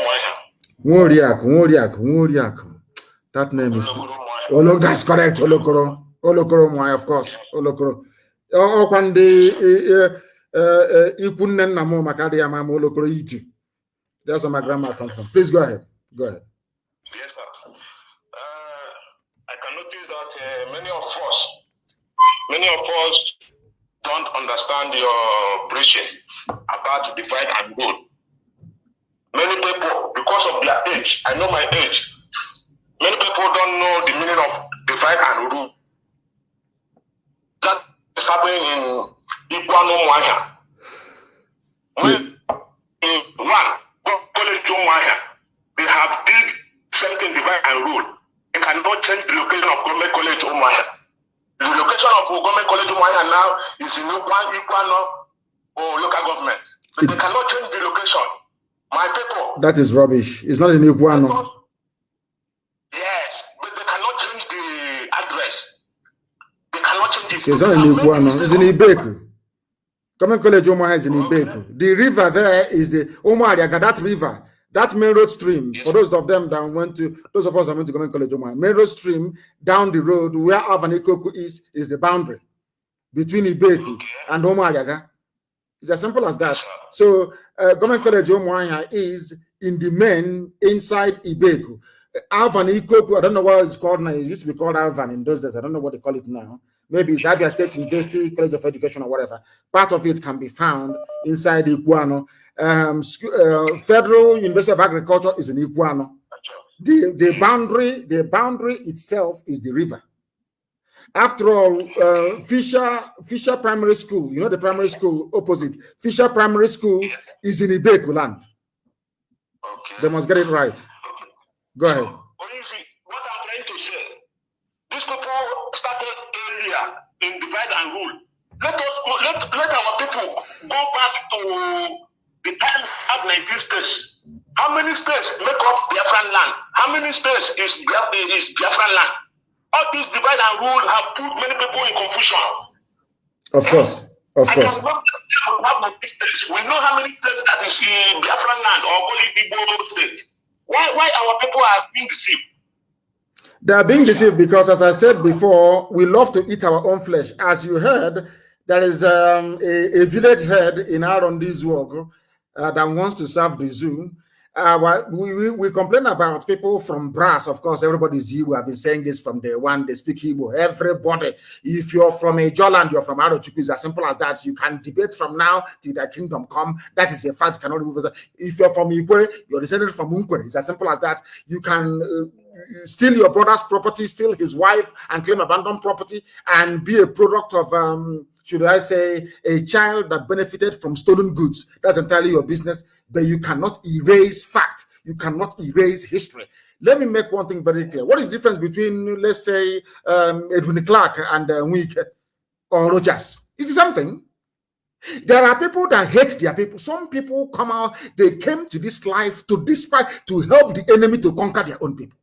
Nworiak. That name is... Oh, look, that's correct. Olokoro Mwai, of course. Olokoro. Oh, when the Ikunnen Namo Makadi Amam Olokoro Itu. That's where my grandma comes from. Please go ahead. Go ahead. Yes, sir. I can notice that many of us don't understand your preaching about divide and rule. Many people, because of their age, I know my age, many people don't know the meaning of divide and rule. That is happening in Ikwano Mwahia. When they have did something divide and rule. They cannot change the location of government college Umuahia. The location of government college Umuahia now is in Ikwano or local government. But they cannot change the location. My people. That is rubbish. It's not in Ikwano. Yes, but they cannot change the address. They cannot change it. It's not in Ikwano. It's in Ibeku. Government college Umuahia is in Ibeku. The river there is the Umuahia. That river. That main road stream, yes, for those of them that went to, those of us that went to Government College, main road stream down the road where Avanikoku is the boundary between Ibeku and Omariaga. It's as simple as that. So Government College Omoaya is in the main inside Ibeku. Avanikoku, I don't know what it's called now. It used to be called Alvan in those days. I don't know what they call it now. Maybe it's Abia State University, College of Education or whatever. Part of it can be found inside Iguano. Federal University of Agriculture is in Iguano. The boundary itself is the river. After all, Fisher Primary School, you know the primary school opposite, Fisher Primary School is in Ibeku land. Okay. They must get it right. Go ahead. What I'm trying to say, these people started earlier in divide and rule. Let our people go back to the time of 19 states. How many states make up Biafran land? How many states is Biafran land? All these divide and rule have put many people in confusion. Of course. We know how many states that is in Biafran land or Igbo state. Why our people are being deceived? They are being deceived because, as I said before, we love to eat our own flesh. As you heard, there is a village head in Arondi's work that wants to serve the zoo. We complain about people from Brass. Of course, everybody's Igbo. I've been saying this from day one. They speak Igbo. Everybody. If you're from a Joland, you're from Arochukwu, it's as simple as that. You can debate from now till the kingdom come. That is a fact. You cannot remove it. If you're from Ikwere, you're descended from Unkwere. It's as simple as that. You can steal your brother's property, steal his wife, and claim abandoned property, and be a product of should I say, a child that benefited from stolen goods. That's entirely your business, but you cannot erase fact. You cannot erase history. Let me make one thing very clear. What is the difference between, let's say, Edwin Clark and Wike or Rogers? Is it something? There are people that hate their people. Some people come out, they came to this life to help the enemy to conquer their own people.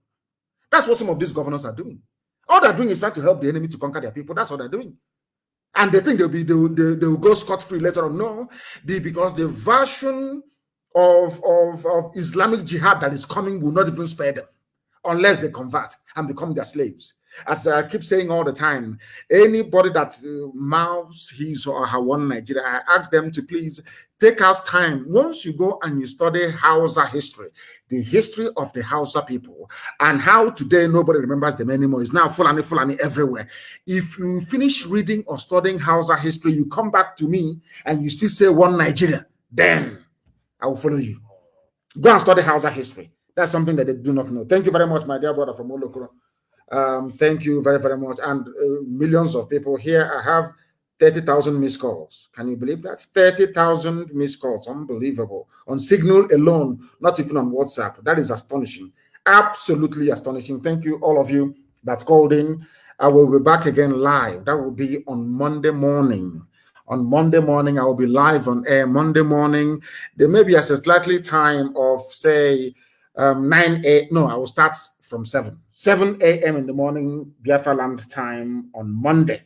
That's what some of these governors are doing. All they're doing is trying to help the enemy to conquer their people. That's what they're doing. And they think they'll go scot-free later on. No, because the version of Islamic jihad that is coming will not even spare them unless they convert and become their slaves. As I keep saying all the time, anybody that mouths his or her one Nigeria, I ask them to please take out time. Once you go and you study Hausa history, the history of the Hausa people, and how today nobody remembers them anymore. It's now Fulani everywhere. If you finish reading or studying Hausa history, you come back to me and you still say one Nigeria, then I will follow you. Go and study Hausa history. That's something that they do not know. Thank you very much, my dear brother from Olokoro. Thank you very, very much. And millions of people here. I have 30,000 missed calls. Can you believe that? 30,000 missed calls. Unbelievable. On Signal alone, not even on WhatsApp. That is astonishing. Absolutely astonishing. Thank you, all of you that called in. I will be back again live. That will be on Monday morning. On Monday morning, I will be live on air. Monday morning, there may be a slightly time of, say, 9 a.m. No, I will start from 7 a.m. in the morning, Biafra land time on Monday.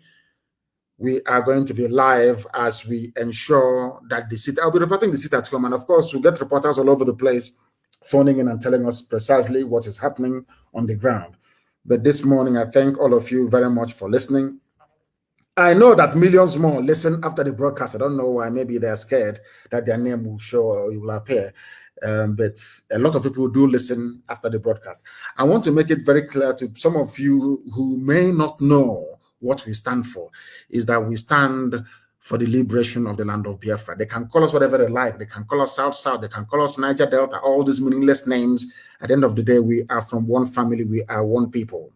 We are going to be live as we ensure that the seat, I'll be reporting the seat at home. And of course, we'll get reporters all over the place phoning in and telling us precisely what is happening on the ground. But this morning, I thank all of you very much for listening. I know that millions more listen after the broadcast. I don't know why. Maybe they're scared that their name will show or it will appear. But a lot of people do listen after the broadcast. I want to make it very clear to some of you who may not know what we stand for, is that we stand for the liberation of the land of Biafra. They can call us whatever they like. They can call us South, they can call us Niger Delta, all these meaningless names. At the end of the day, we are from one family. We are one people.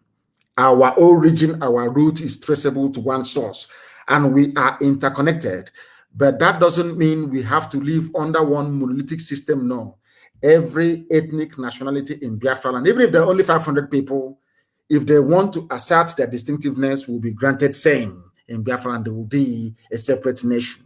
Our origin, our root is traceable to one source, and we are interconnected. But that doesn't mean we have to live under one monolithic system. No. Every ethnic nationality in Biafra land, even if there are only 500 people, if they want to assert their distinctiveness, will be granted same in Biafra land. There will be a separate nation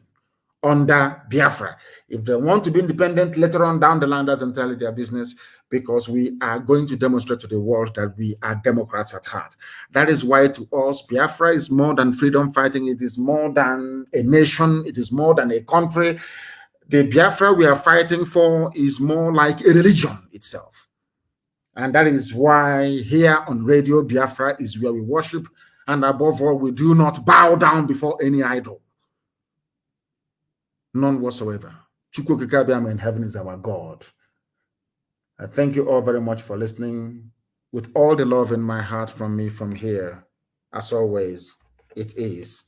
under Biafra. If they want to be independent later on down the line, that's entirely their business, because we are going to demonstrate to the world that we are Democrats at heart. That is why to us, Biafra is more than freedom fighting. It is more than a nation. It is more than a country. The Biafra we are fighting for is more like a religion itself. And that is why here on Radio Biafra is where we worship. And above all, we do not bow down before any idol. None whatsoever. Chukwukikabiyama in heaven is our God. I thank you all very much for listening. With all the love in my heart from me from here, as always, it is.